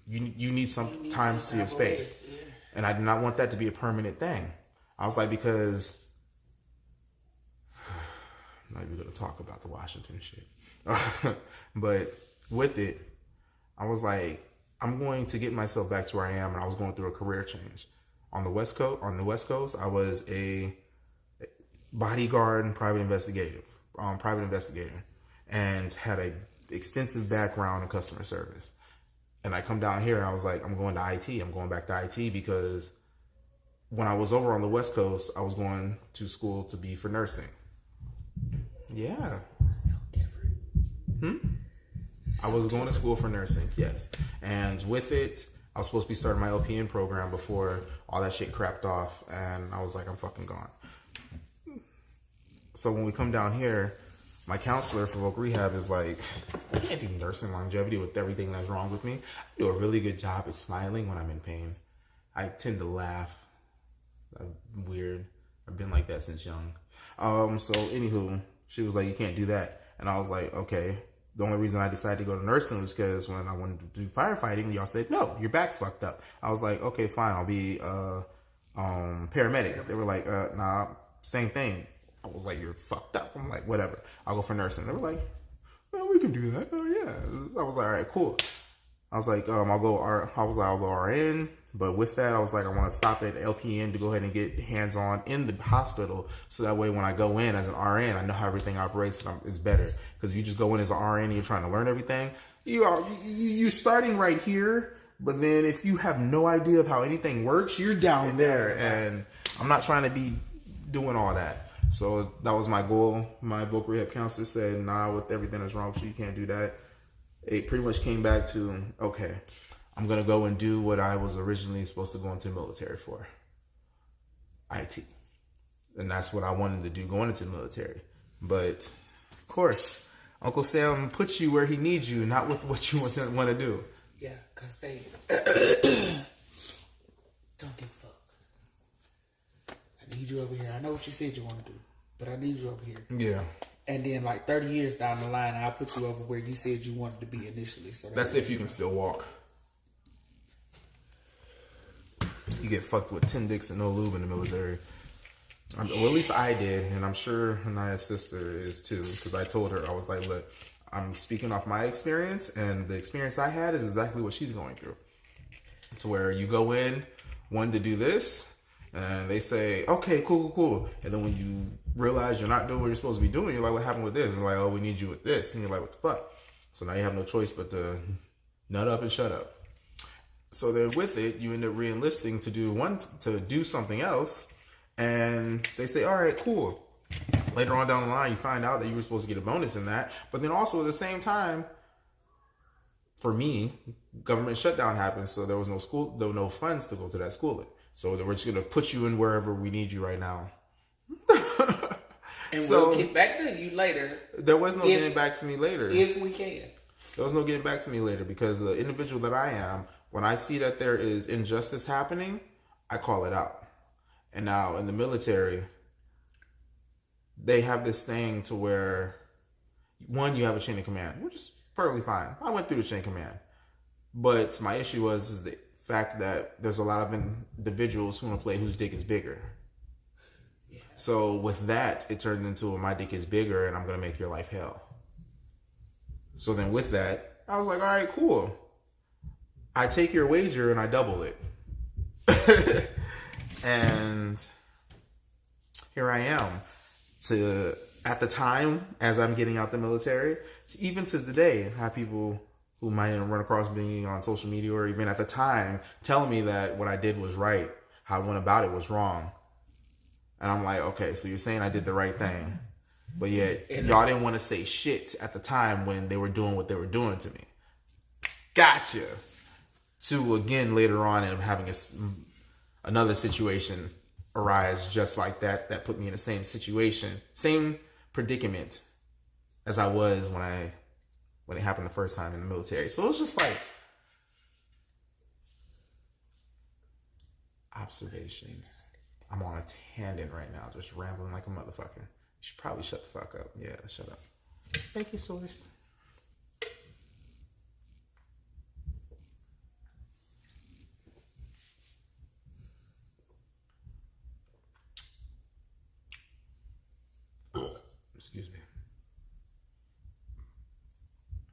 Speaker 2: you need some time to your space. Yeah. And I did not want that to be a permanent thing. I was like, because I'm not even going to talk about the Washington shit. But with it, I was like, I'm going to get myself back to where I am. And I was going through a career change. On the West Coast, I was a bodyguard and private investigator, and had a extensive background in customer service. And I come down here and I was like, I'm going to IT. I'm going back to IT because when I was over on the West Coast, I was going to school to be for nursing. Yeah.
Speaker 5: So different.
Speaker 2: I was going to school for nursing, yes. And with it, I was supposed to be starting my LPN program before all that shit crapped off. And I was like, I'm fucking gone. So when we come down here, my counselor for voc rehab is like, I can't do nursing longevity with everything that's wrong with me. I do a really good job at smiling when I'm in pain. I tend to laugh. I'm weird. I've been like that since young. So anywho, she was like, you can't do that. And I was like, okay. The only reason I decided to go to nursing was because when I wanted to do firefighting, y'all said, no, your back's fucked up. I was like, okay, fine. I'll be paramedic. They were like, nah, same thing. I was like, you're fucked up. I'm like, whatever. I'll go for nursing. They were like, well, we can do that. Oh, yeah. I was like, all right, cool. I was like, I'll go RN. But with that, I was like, I want to stop at LPN to go ahead and get hands-on in the hospital. So that way, when I go in as an RN, I know how everything operates and it's better. Because if you just go in as an RN and you're trying to learn everything, you're starting right here. But then if you have no idea of how anything works, you're down there. And I'm not trying to be doing all that. So that was my goal. My voc rehab counselor said, nah, with everything that's wrong with you, you can't do that. It pretty much came back to, okay, I'm going to go and do what I was originally supposed to go into the military for. IT. And that's what I wanted to do, going into the military. But, of course, Uncle Sam puts you where he needs you, not with what you want to do.
Speaker 5: Yeah, because they don't give a fuck. I need you over here. I know what you said you want to do, but I need you over here.
Speaker 2: Yeah.
Speaker 5: And then like 30 years down the line, I'll put you over where you said you wanted to be initially. So
Speaker 2: that's if you can still walk. You get fucked with 10 dicks and no lube in the military. Well, at least I did, and I'm sure Anaya's sister is too, because I told her, I was like, look, I'm speaking off my experience, and the experience I had is exactly what she's going through. To where you go in, one to do this, and they say, okay, cool. And then when you realize you're not doing what you're supposed to be doing, you're like, what happened with this? And they're like, oh, we need you with this. And you're like, what the fuck? So now you have no choice but to nut up and shut up. So then with it, you end up re-enlisting to do something else. And they say, all right, cool. Later on down the line, you find out that you were supposed to get a bonus in that. But then also at the same time, for me, government shutdown happened. So there was no school, there were no funds to go to that schooling. So we're just going to put you in wherever we need you right now.
Speaker 5: And so, we'll get back to you later.
Speaker 2: There was no getting back to me later.
Speaker 5: If we can.
Speaker 2: There was no getting back to me later because the individual that I am, when I see that there is injustice happening, I call it out. And now in the military, they have this thing to where, one, you have a chain of command, which is perfectly fine. I went through the chain of command. But my issue is the fact that there's a lot of individuals who want to play whose dick is bigger. Yeah. So with that, it turned into my dick is bigger and I'm going to make your life hell. So then with that, I was like, all right, cool. I take your wager and I double it. And here I am. At the time, as I'm getting out the military, even to today, have people who might run across me on social media or even at the time telling me that what I did was right, how I went about it was wrong. And I'm like, okay, so you're saying I did the right thing. But yet, y'all didn't want to say shit at the time when they were doing what they were doing to me. Gotcha. To again later on and having another situation arise just like that. That put me in the same situation, same predicament as I was when it happened the first time in the military. So it was just like observations. I'm on a tangent right now, just rambling like a motherfucker. You should probably shut the fuck up. Yeah, shut up. Thank you, Source. Excuse me.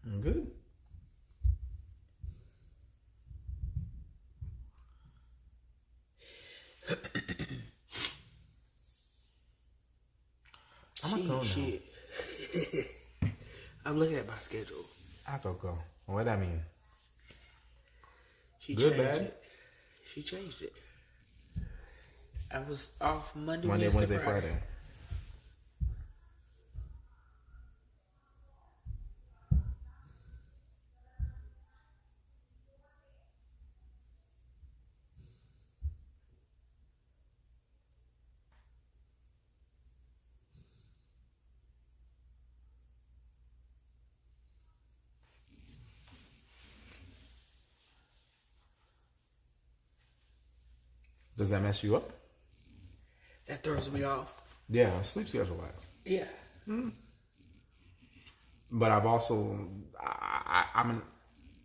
Speaker 2: I'm good. I'm gonna go now.
Speaker 6: Shit. I'm looking at my schedule.
Speaker 2: I'll go. What that mean?
Speaker 6: She
Speaker 2: Good,
Speaker 6: changed
Speaker 2: bad?
Speaker 6: it. She changed it. I was off Monday,
Speaker 2: Monday,
Speaker 6: Wednesday,
Speaker 2: Wednesday, Friday. Does that mess you up?
Speaker 6: That throws me off.
Speaker 2: Yeah, sleep schedule wise.
Speaker 6: Yeah.
Speaker 2: But I've also, I'm an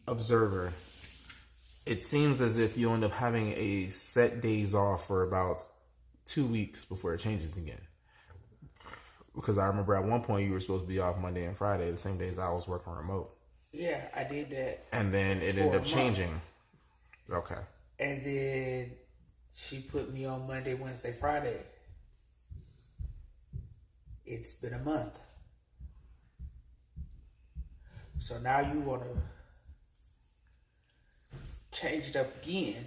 Speaker 2: observer. It seems as if you end up having a set days off for about 2 weeks before it changes again. Because I remember at one point you were supposed to be off Monday and Friday, the same days I was working remote.
Speaker 6: Yeah, I did that.
Speaker 2: And then it ended up changing. Okay.
Speaker 6: And then she put me on Monday, Wednesday, Friday. It's been a month. So now you want to change it up again.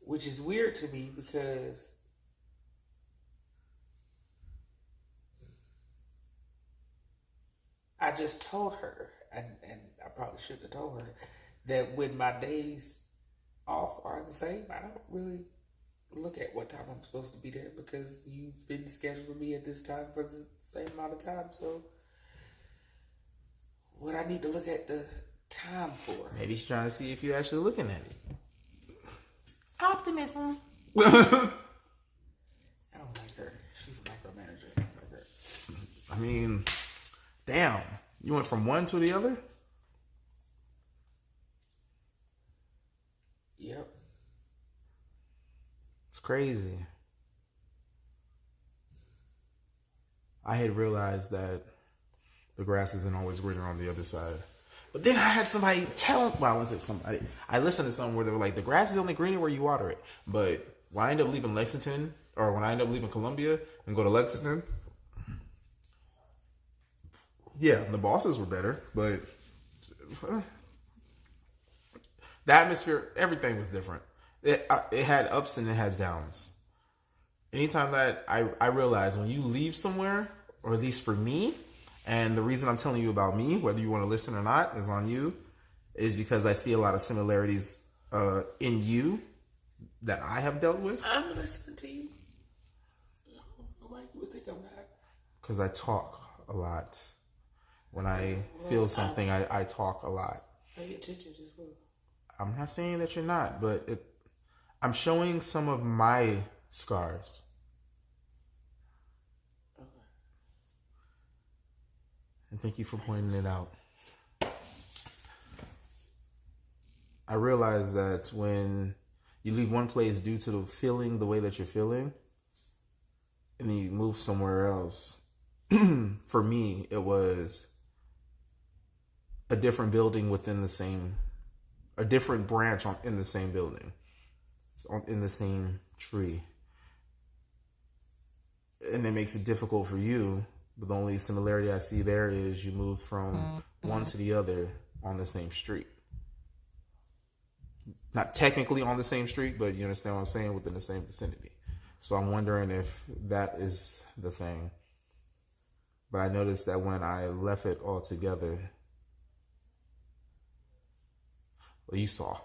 Speaker 6: Which is weird to me because I just told her, and I probably shouldn't have told her, that when my days off are the same, I don't really look at what time I'm supposed to be there because you've been scheduling me at this time for the same amount of time. So what I need to look at the time for?
Speaker 2: Maybe she's trying to see if you're actually looking at it. Optimism.
Speaker 6: I don't like her. She's a micromanager. I don't like her.
Speaker 2: I mean, damn. You went from one to the other?
Speaker 6: Yep.
Speaker 2: It's crazy. I had realized that the grass isn't always greener on the other side. But then I had somebody tell, well, I wasn't somebody. I listened to something where they were like, the grass is only greener where you water it. But when I end up leaving Lexington, or when I end up leaving Columbia and go to Lexington, yeah, the bosses were better, but the atmosphere, everything was different. It had ups and it has downs. Anytime that I realize when you leave somewhere, or at least for me, and the reason I'm telling you about me, whether you want to listen or not, is on you, is because I see a lot of similarities in you that I have dealt with.
Speaker 6: I'm listening to you. Why you would think I'm not?
Speaker 2: Because I talk a lot. When I feel something, I talk a lot.
Speaker 6: Pay attention as well.
Speaker 2: I'm not saying that you're not, but I'm showing some of my scars.
Speaker 6: Okay.
Speaker 2: And thank you for pointing it out. I realize that when you leave one place due to the feeling the way that you're feeling, and then you move somewhere else, for me, it was a different building within the same, a different branch in the same building. It's in the same tree. And it makes it difficult for you, but the only similarity I see there is you moved from one to the other on the same street. not technically on the same street, but you understand what I'm saying, within the same vicinity. So I'm wondering if that is the thing. But I noticed that when I left it all together, well, you saw,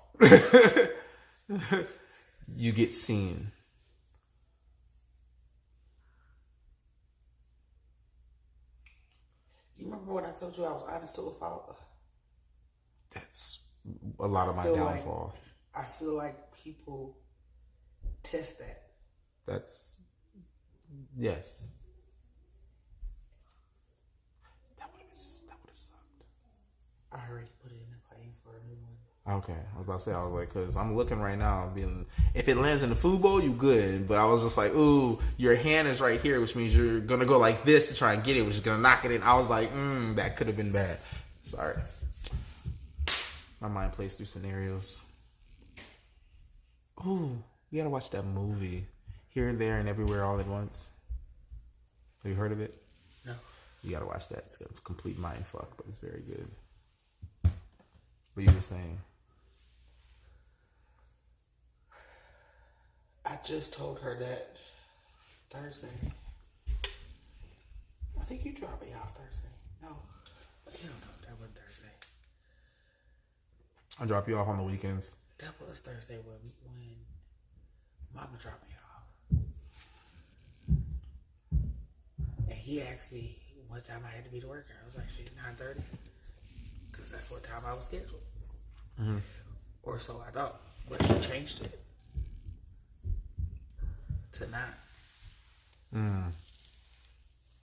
Speaker 2: you get seen.
Speaker 6: You remember when I told you I was honest to a fault?
Speaker 2: That's a lot of my downfall.
Speaker 6: I feel like people test that.
Speaker 2: That's, yes. That would have sucked.
Speaker 6: I already put in a claim for a new one.
Speaker 2: Okay, I was about to say, I was like, because I'm looking right now, being, if it lands in the food bowl, you good. But I was just like, ooh, your hand is right here, which means you're going to go like this to try and get it, which is going to knock it in. I was like, that could have been bad. Sorry. My mind plays through scenarios. Ooh, you got to watch that movie, Here, There, and Everywhere All at Once. Have you heard of it?
Speaker 6: No.
Speaker 2: You got to watch that. It's a complete mind fuck, but it's very good. What you were saying?
Speaker 6: I just told her that Thursday. I think you dropped me off Thursday. No, that wasn't Thursday.
Speaker 2: I drop you off on the weekends.
Speaker 6: That was Thursday when Mama dropped me off. And he asked me what time I had to be to work. I was like, shit, 9:30. Because that's what time I was scheduled.
Speaker 2: Mm-hmm.
Speaker 6: Or so I thought. But she changed it to 9.
Speaker 2: Mm.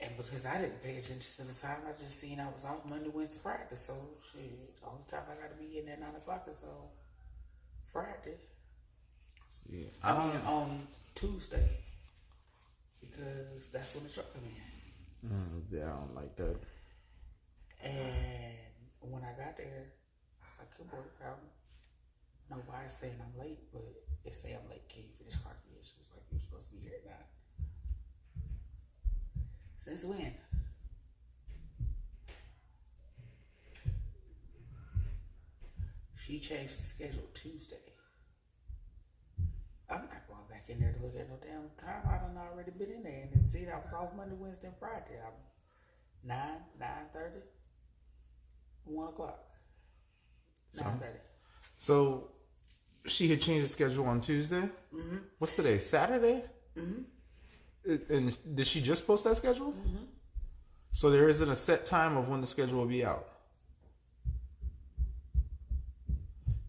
Speaker 6: And because I didn't pay attention to the time, I just seen I was off Monday, Wednesday, Friday. So, shit, the only time I got to be in at 9 o'clock is on Friday.
Speaker 2: See,
Speaker 6: I mean, on Tuesday. Because that's when the truck come in.
Speaker 2: Yeah, I don't like that.
Speaker 6: And when I got there, I was like, good work. I don't know why it's saying I'm late, but it say I'm late. Can you finish clocking in? She was like, you're supposed to be here at 9. Since when? She changed the schedule Tuesday. I'm not going back in there to look at no damn time. I done already been in there and see I was off Monday, Wednesday, and Friday. I'm 9:30, 1 o'clock. 9:30.
Speaker 2: So she had changed the schedule on Tuesday?
Speaker 6: Mm-hmm.
Speaker 2: What's today? Saturday?
Speaker 6: Mm-hmm.
Speaker 2: And did she just post that schedule?
Speaker 6: Mm-hmm.
Speaker 2: So there isn't a set time of when the schedule will be out.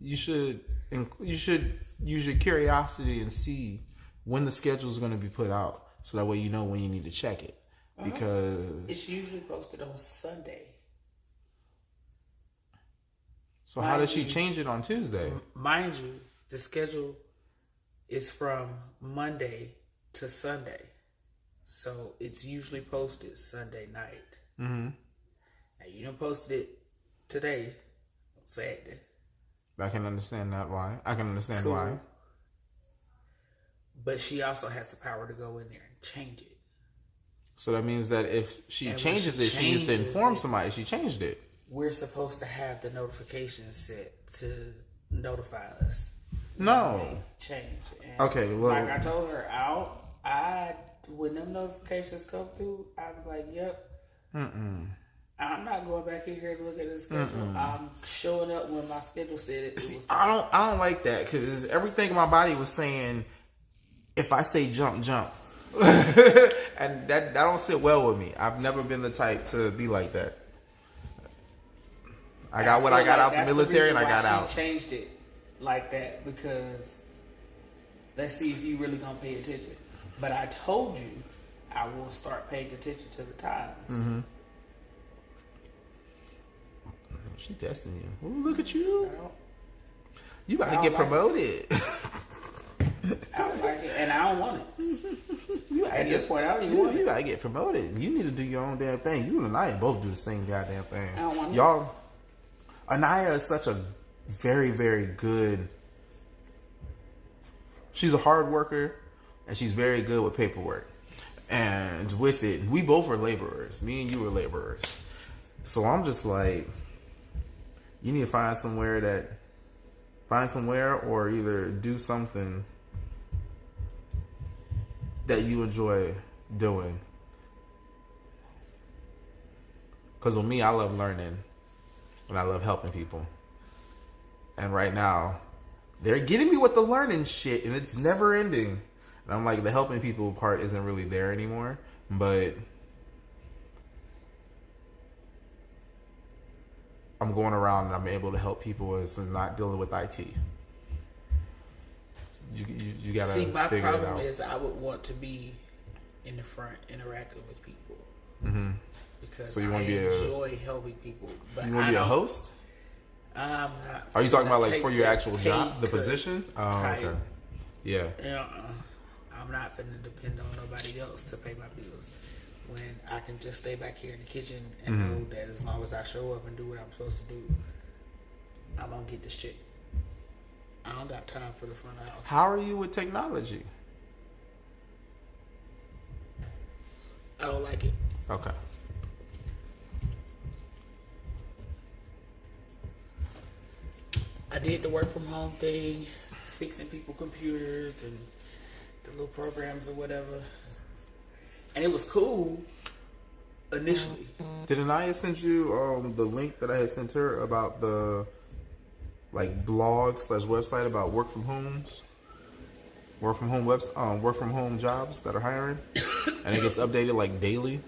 Speaker 2: You should use your curiosity and see when the schedule is going to be put out, so that way you know when you need to check it. Because
Speaker 6: it's usually posted on Sunday.
Speaker 2: So how does she change it on Tuesday?
Speaker 6: Mind you, the schedule is from Monday to Sunday. So it's usually posted Sunday night.
Speaker 2: Mm-hmm.
Speaker 6: Now you done posted it today, Saturday.
Speaker 2: I can understand that why. I can understand
Speaker 6: Cool.
Speaker 2: why.
Speaker 6: But she also has the power to go in there and change it.
Speaker 2: So that means that if she
Speaker 6: And
Speaker 2: changes
Speaker 6: when
Speaker 2: it, she needs to
Speaker 6: changes
Speaker 2: inform
Speaker 6: it,
Speaker 2: somebody she changed it.
Speaker 6: We're supposed to have the notifications set to notify us.
Speaker 2: No.
Speaker 6: When they change. And
Speaker 2: Okay, well,
Speaker 6: like I told her, when them notifications come through, I'll be like, yep. I'm not going back in here to look at the schedule. I'm showing up when my schedule said it.
Speaker 2: see, I don't like that, because everything in my body was saying, if I say jump, jump. And that don't sit well with me. I've never been the type to be like that. I got what I got out the military and I got out.
Speaker 6: She changed it like that because let's see if you really gonna pay attention. But I told you I will start paying attention to the times.
Speaker 2: Mm-hmm. She testing you. Ooh, look at you. You about to get promoted.
Speaker 6: I don't like it, and I don't want it. At this point, I don't even want
Speaker 2: You
Speaker 6: it.
Speaker 2: gotta get promoted. You need to do your own damn thing. You and I both do the same goddamn thing.
Speaker 6: I don't want it.
Speaker 2: Y'all, Anaya is such a very, very good. She's a hard worker, and she's very good with paperwork. And with it, we both were laborers. Me and you were laborers. So I'm just like, you need to find Find somewhere or either do something that you enjoy doing. Because with me, I love learning and I love helping people. And right now, they're getting me with the learning shit and it's never ending. And I'm like, the helping people part isn't really there anymore. But I'm going around and I'm able to help people as not dealing with IT. You gotta
Speaker 6: see. My
Speaker 2: figure it
Speaker 6: problem
Speaker 2: out.
Speaker 6: is I would want to be in the front, interacting with people.
Speaker 2: Mm-hmm.
Speaker 6: Because
Speaker 2: So you
Speaker 6: I
Speaker 2: want to be
Speaker 6: enjoy helping people. But
Speaker 2: you want to be a host?
Speaker 6: I'm not.
Speaker 2: Are you talking about like
Speaker 6: take
Speaker 2: for your
Speaker 6: that
Speaker 2: actual
Speaker 6: pay
Speaker 2: job, the
Speaker 6: cut
Speaker 2: position? Oh,
Speaker 6: type.
Speaker 2: okay. Yeah.
Speaker 6: I'm not finna depend on nobody else to pay my bills. When I can just stay back here in the kitchen and know that as long as I show up and do what I'm supposed to do, I'm gonna get this check. I don't got time for the front of the house.
Speaker 2: How are you with technology?
Speaker 6: I don't like it.
Speaker 2: Okay.
Speaker 6: I did the work from home thing, fixing people computers and the little programs or whatever. And it was cool initially.
Speaker 2: Did Anaya send you the link that I had sent her about the like blog / website about work from home jobs that are hiring, and it gets updated like daily?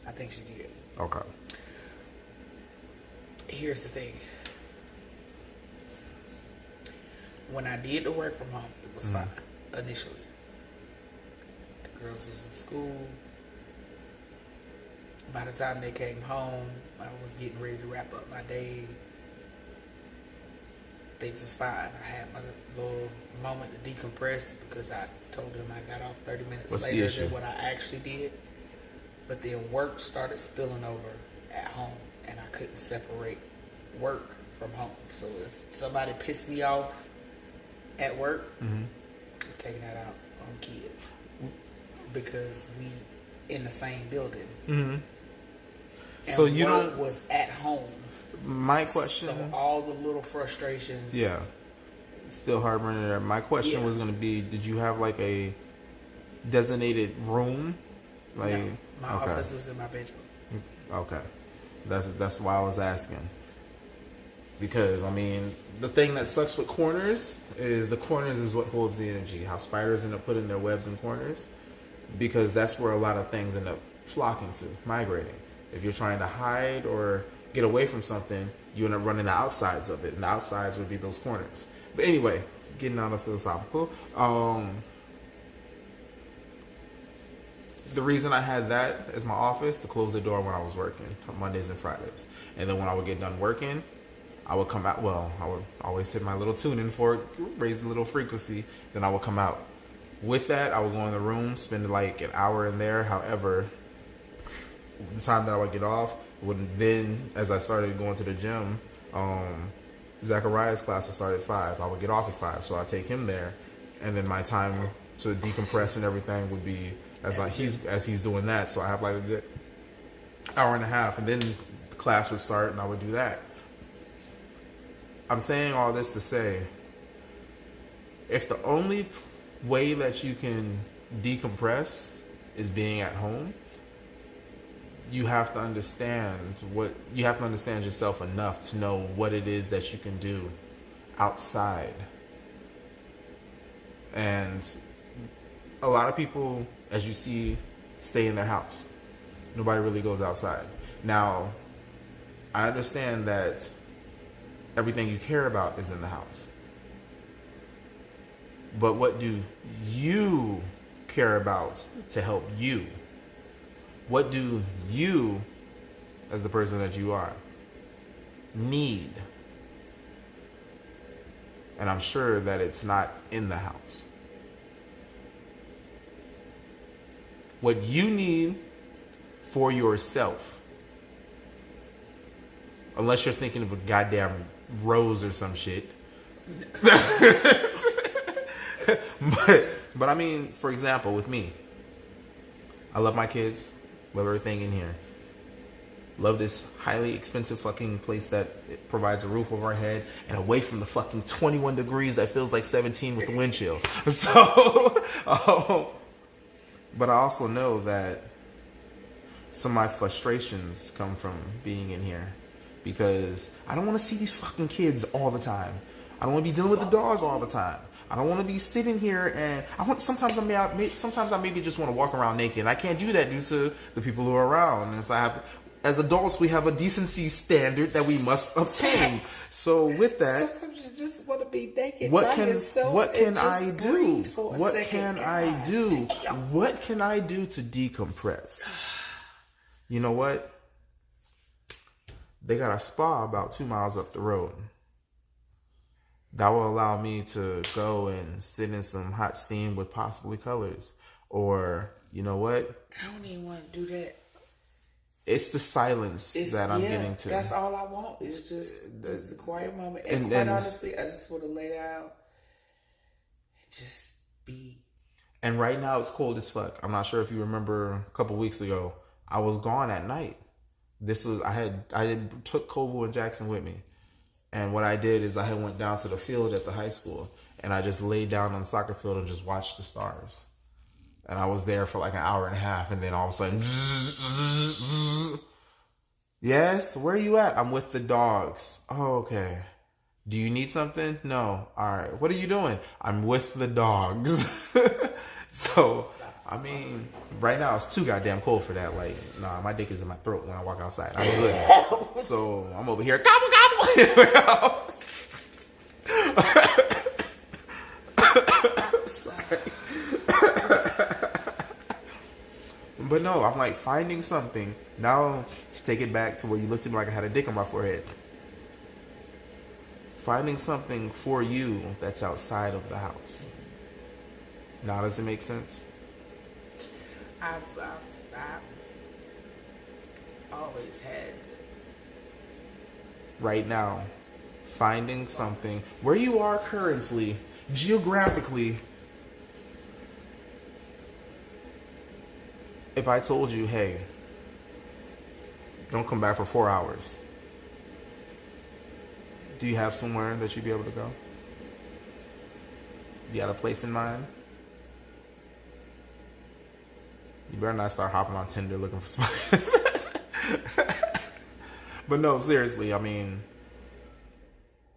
Speaker 6: I think she did.
Speaker 2: Okay.
Speaker 6: Here's the thing. When I did the work from home, it was fine initially. The girls was in school. By the time they came home, I was getting ready to wrap up my day. Things was fine. I had my little moment to decompress because I told them I got off 30 minutes
Speaker 2: What's the
Speaker 6: later
Speaker 2: issue?
Speaker 6: than what I actually did. But then work started spilling over at home, and I couldn't separate work from home. So if somebody pissed me off at work, I'm taking that out on kids because we in the same building.
Speaker 2: Mm-hmm.
Speaker 6: And
Speaker 2: So you
Speaker 6: work
Speaker 2: don't.
Speaker 6: was at home.
Speaker 2: My question.
Speaker 6: So all the little frustrations.
Speaker 2: Yeah. Still harboring there. My question
Speaker 6: Yeah.
Speaker 2: was going to be: did you have like a designated room? Like
Speaker 6: No, my office was in my bedroom.
Speaker 2: Okay, that's why I was asking. Because I mean, the thing that sucks with corners is what holds the energy. How spiders end up putting their webs in corners, because that's where a lot of things end up flocking to, migrating. If you're trying to hide or get away from something, you end up running the outsides of it, and the outsides would be those corners. But anyway, getting out of philosophical. The reason I had that as my office to close the door when I was working on Mondays and Fridays, and then when I would get done working, I would come out. Well, I would always hit my little tuning fork, raise the little frequency. Then I would come out. With that, I would go in the room, spend like an hour in there. However, the time that I would get off, as I started going to the gym, Zachariah's class would start at 5. I would get off at 5, so I'd take him there, and then my time to decompress and everything would be as he's doing that. So I have like a good hour and a half, and then the class would start, and I would do that. I'm saying all this to say, if the only way that you can decompress is being at home, you have to understand yourself enough to know what it is that you can do outside. And a lot of people, as you see, stay in their house. Nobody really goes outside. Now, I understand that everything you care about is in the house. But what do you care about to help you? What do you, as the person that you are, need? And I'm sure that it's not in the house. What you need for yourself, unless you're thinking of a goddamn rose or some shit. But I mean, for example, with me, I love my kids, love everything in here. Love this highly expensive fucking place that it provides a roof over our head and away from the fucking 21 degrees that feels like 17 with the wind chill. So, but I also know that some of my frustrations come from being in here because I don't want to see these fucking kids all the time. I don't want to be dealing with the dog all the time. I don't want to be sitting here and sometimes I maybe just want to walk around naked. I can't do that due to the people who are around. And so as adults, we have a decency standard that we must obtain. So with that,
Speaker 6: sometimes you just want to be naked.
Speaker 2: What can I do? What can I do? What can I do to decompress? You know what? They got a spa about 2 miles up the road. That will allow me to go and sit in some hot steam with possibly colors. Or, you know what?
Speaker 6: I don't even want to do that.
Speaker 2: It's the silence that I'm getting to.
Speaker 6: That's all I want. It's just a quiet moment. And quite honestly, I just want to lay down and just be.
Speaker 2: And right now it's cold as fuck. I'm not sure if you remember a couple weeks ago, I was gone at night. I had took Koval and Jackson with me. And what I did is I had went down to the field at the high school and I just laid down on the soccer field and just watched the stars. And I was there for like an hour and a half and then all of a sudden, yes, where are you at? I'm with the dogs. Oh, okay. Do you need something? No. All right. What are you doing? I'm with the dogs. So, I mean, right now it's too goddamn cold for that. Like, nah, my dick is in my throat when I walk outside. I'm good. So I'm over here, gobble gobble. Sorry. But no, I'm like finding something. Now, to take it back to where you looked at me like I had a dick on my forehead. Finding something for you that's outside of the house. Now, does it make sense?
Speaker 6: I've always had.
Speaker 2: Right now, finding something where you are currently, geographically. If I told you, hey, don't come back for 4 hours, do you have somewhere that you'd be able to go? You got a place in mind? You better not start hopping on Tinder looking for somebody. But no, seriously, I mean,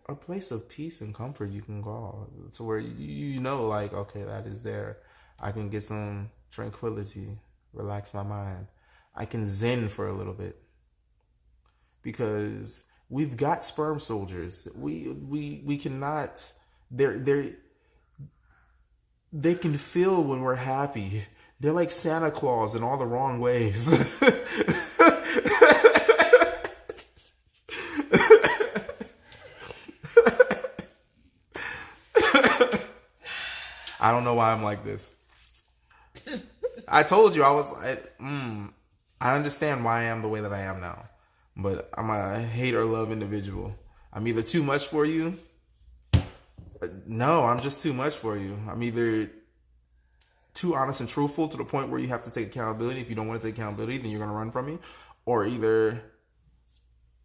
Speaker 2: a place of peace and comfort you can go to where you know, like, okay, that is there. I can get some tranquility, relax my mind. I can zen for a little bit. Because we've got sperm soldiers. We cannot, they can feel when we're happy. They're like Santa Claus in all the wrong ways. I don't know why I'm like this. I told you I understand why I am the way that I am now. But I'm a hate or love individual. I'm either too much for you. No, I'm just too much for you. I'm either too honest and truthful to the point where you have to take accountability. If you don't want to take accountability, then you're going to run from me. Or either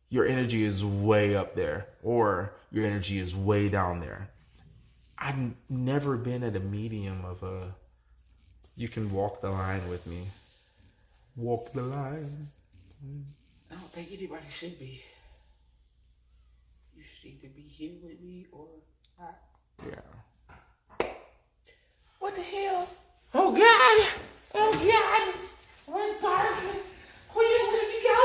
Speaker 2: your energy is way up there or your energy is way down there. I've never been at a medium of you can walk the line with me. Walk the line.
Speaker 6: I don't think anybody should be. You should either be here with me or not.
Speaker 2: Yeah.
Speaker 6: What the hell?
Speaker 2: Oh God! Oh God! We're dark. Where'd you go?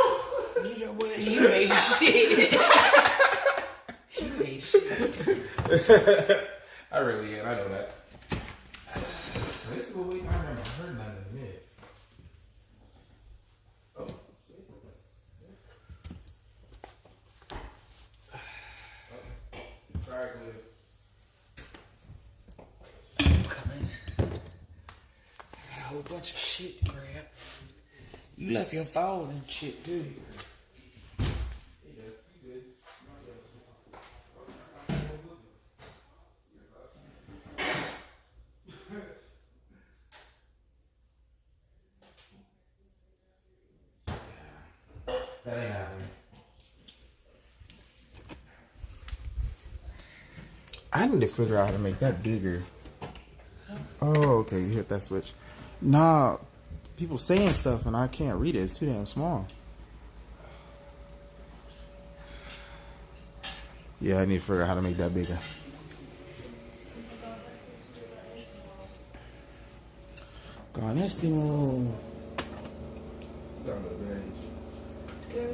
Speaker 6: You know what? You ain't shit. You ain't shit.
Speaker 2: I really am. I know that. This is the way I never heard that in a minute. Oh. Sorry, Glenn.
Speaker 6: I'm coming. I got a whole bunch of shit to grab. You left your phone and shit, too.
Speaker 2: That ain't happening. I need to figure out how to make that bigger. Oh, okay, you hit that switch. Nah, people saying stuff and I can't read it. It's too damn small. Yeah, I need to figure out how to make that bigger. Gonestimo.
Speaker 5: Yeah, yeah.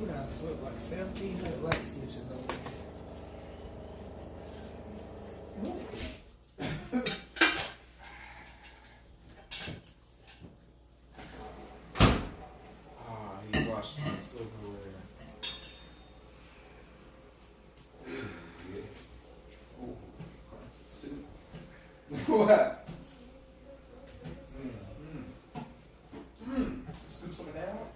Speaker 5: You done flip like 1,700 light switches over
Speaker 2: Ah, he washed my silverware. What? Scoop some of that out.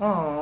Speaker 2: Oh.